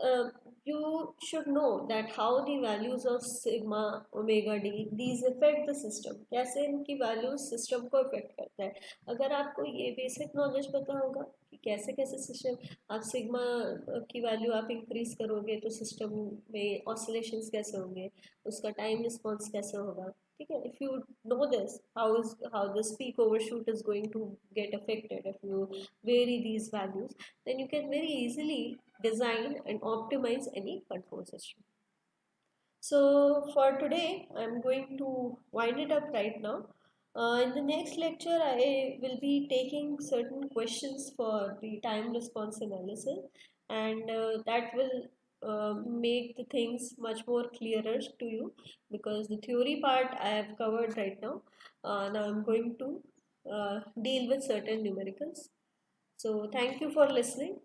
uh, you should know that how the values of sigma omega d these affect the system, कैसे इनकी values system को affect करता है. अगर आपको ये basic knowledge पता होगा कि कैसे कैसे सिस्टम आप सिग्मा की वैल्यू आप इंक्रीज करोगे तो सिस्टम में ऑसिलेशंस कैसे होंगे, उसका टाइम रिस्पॉन्स कैसे होगा, ठीक है. If you know this how this peak overshoot is going to get affected if you vary these values, then you can very easily design and optimize any control system. So for today I'm going to wind it up right now. In the next lecture I will be taking certain questions for the time response analysis, and that will make the things much more clearer to you, because the theory part I have covered right now. Now I'm going to deal with certain numericals. So thank you for listening.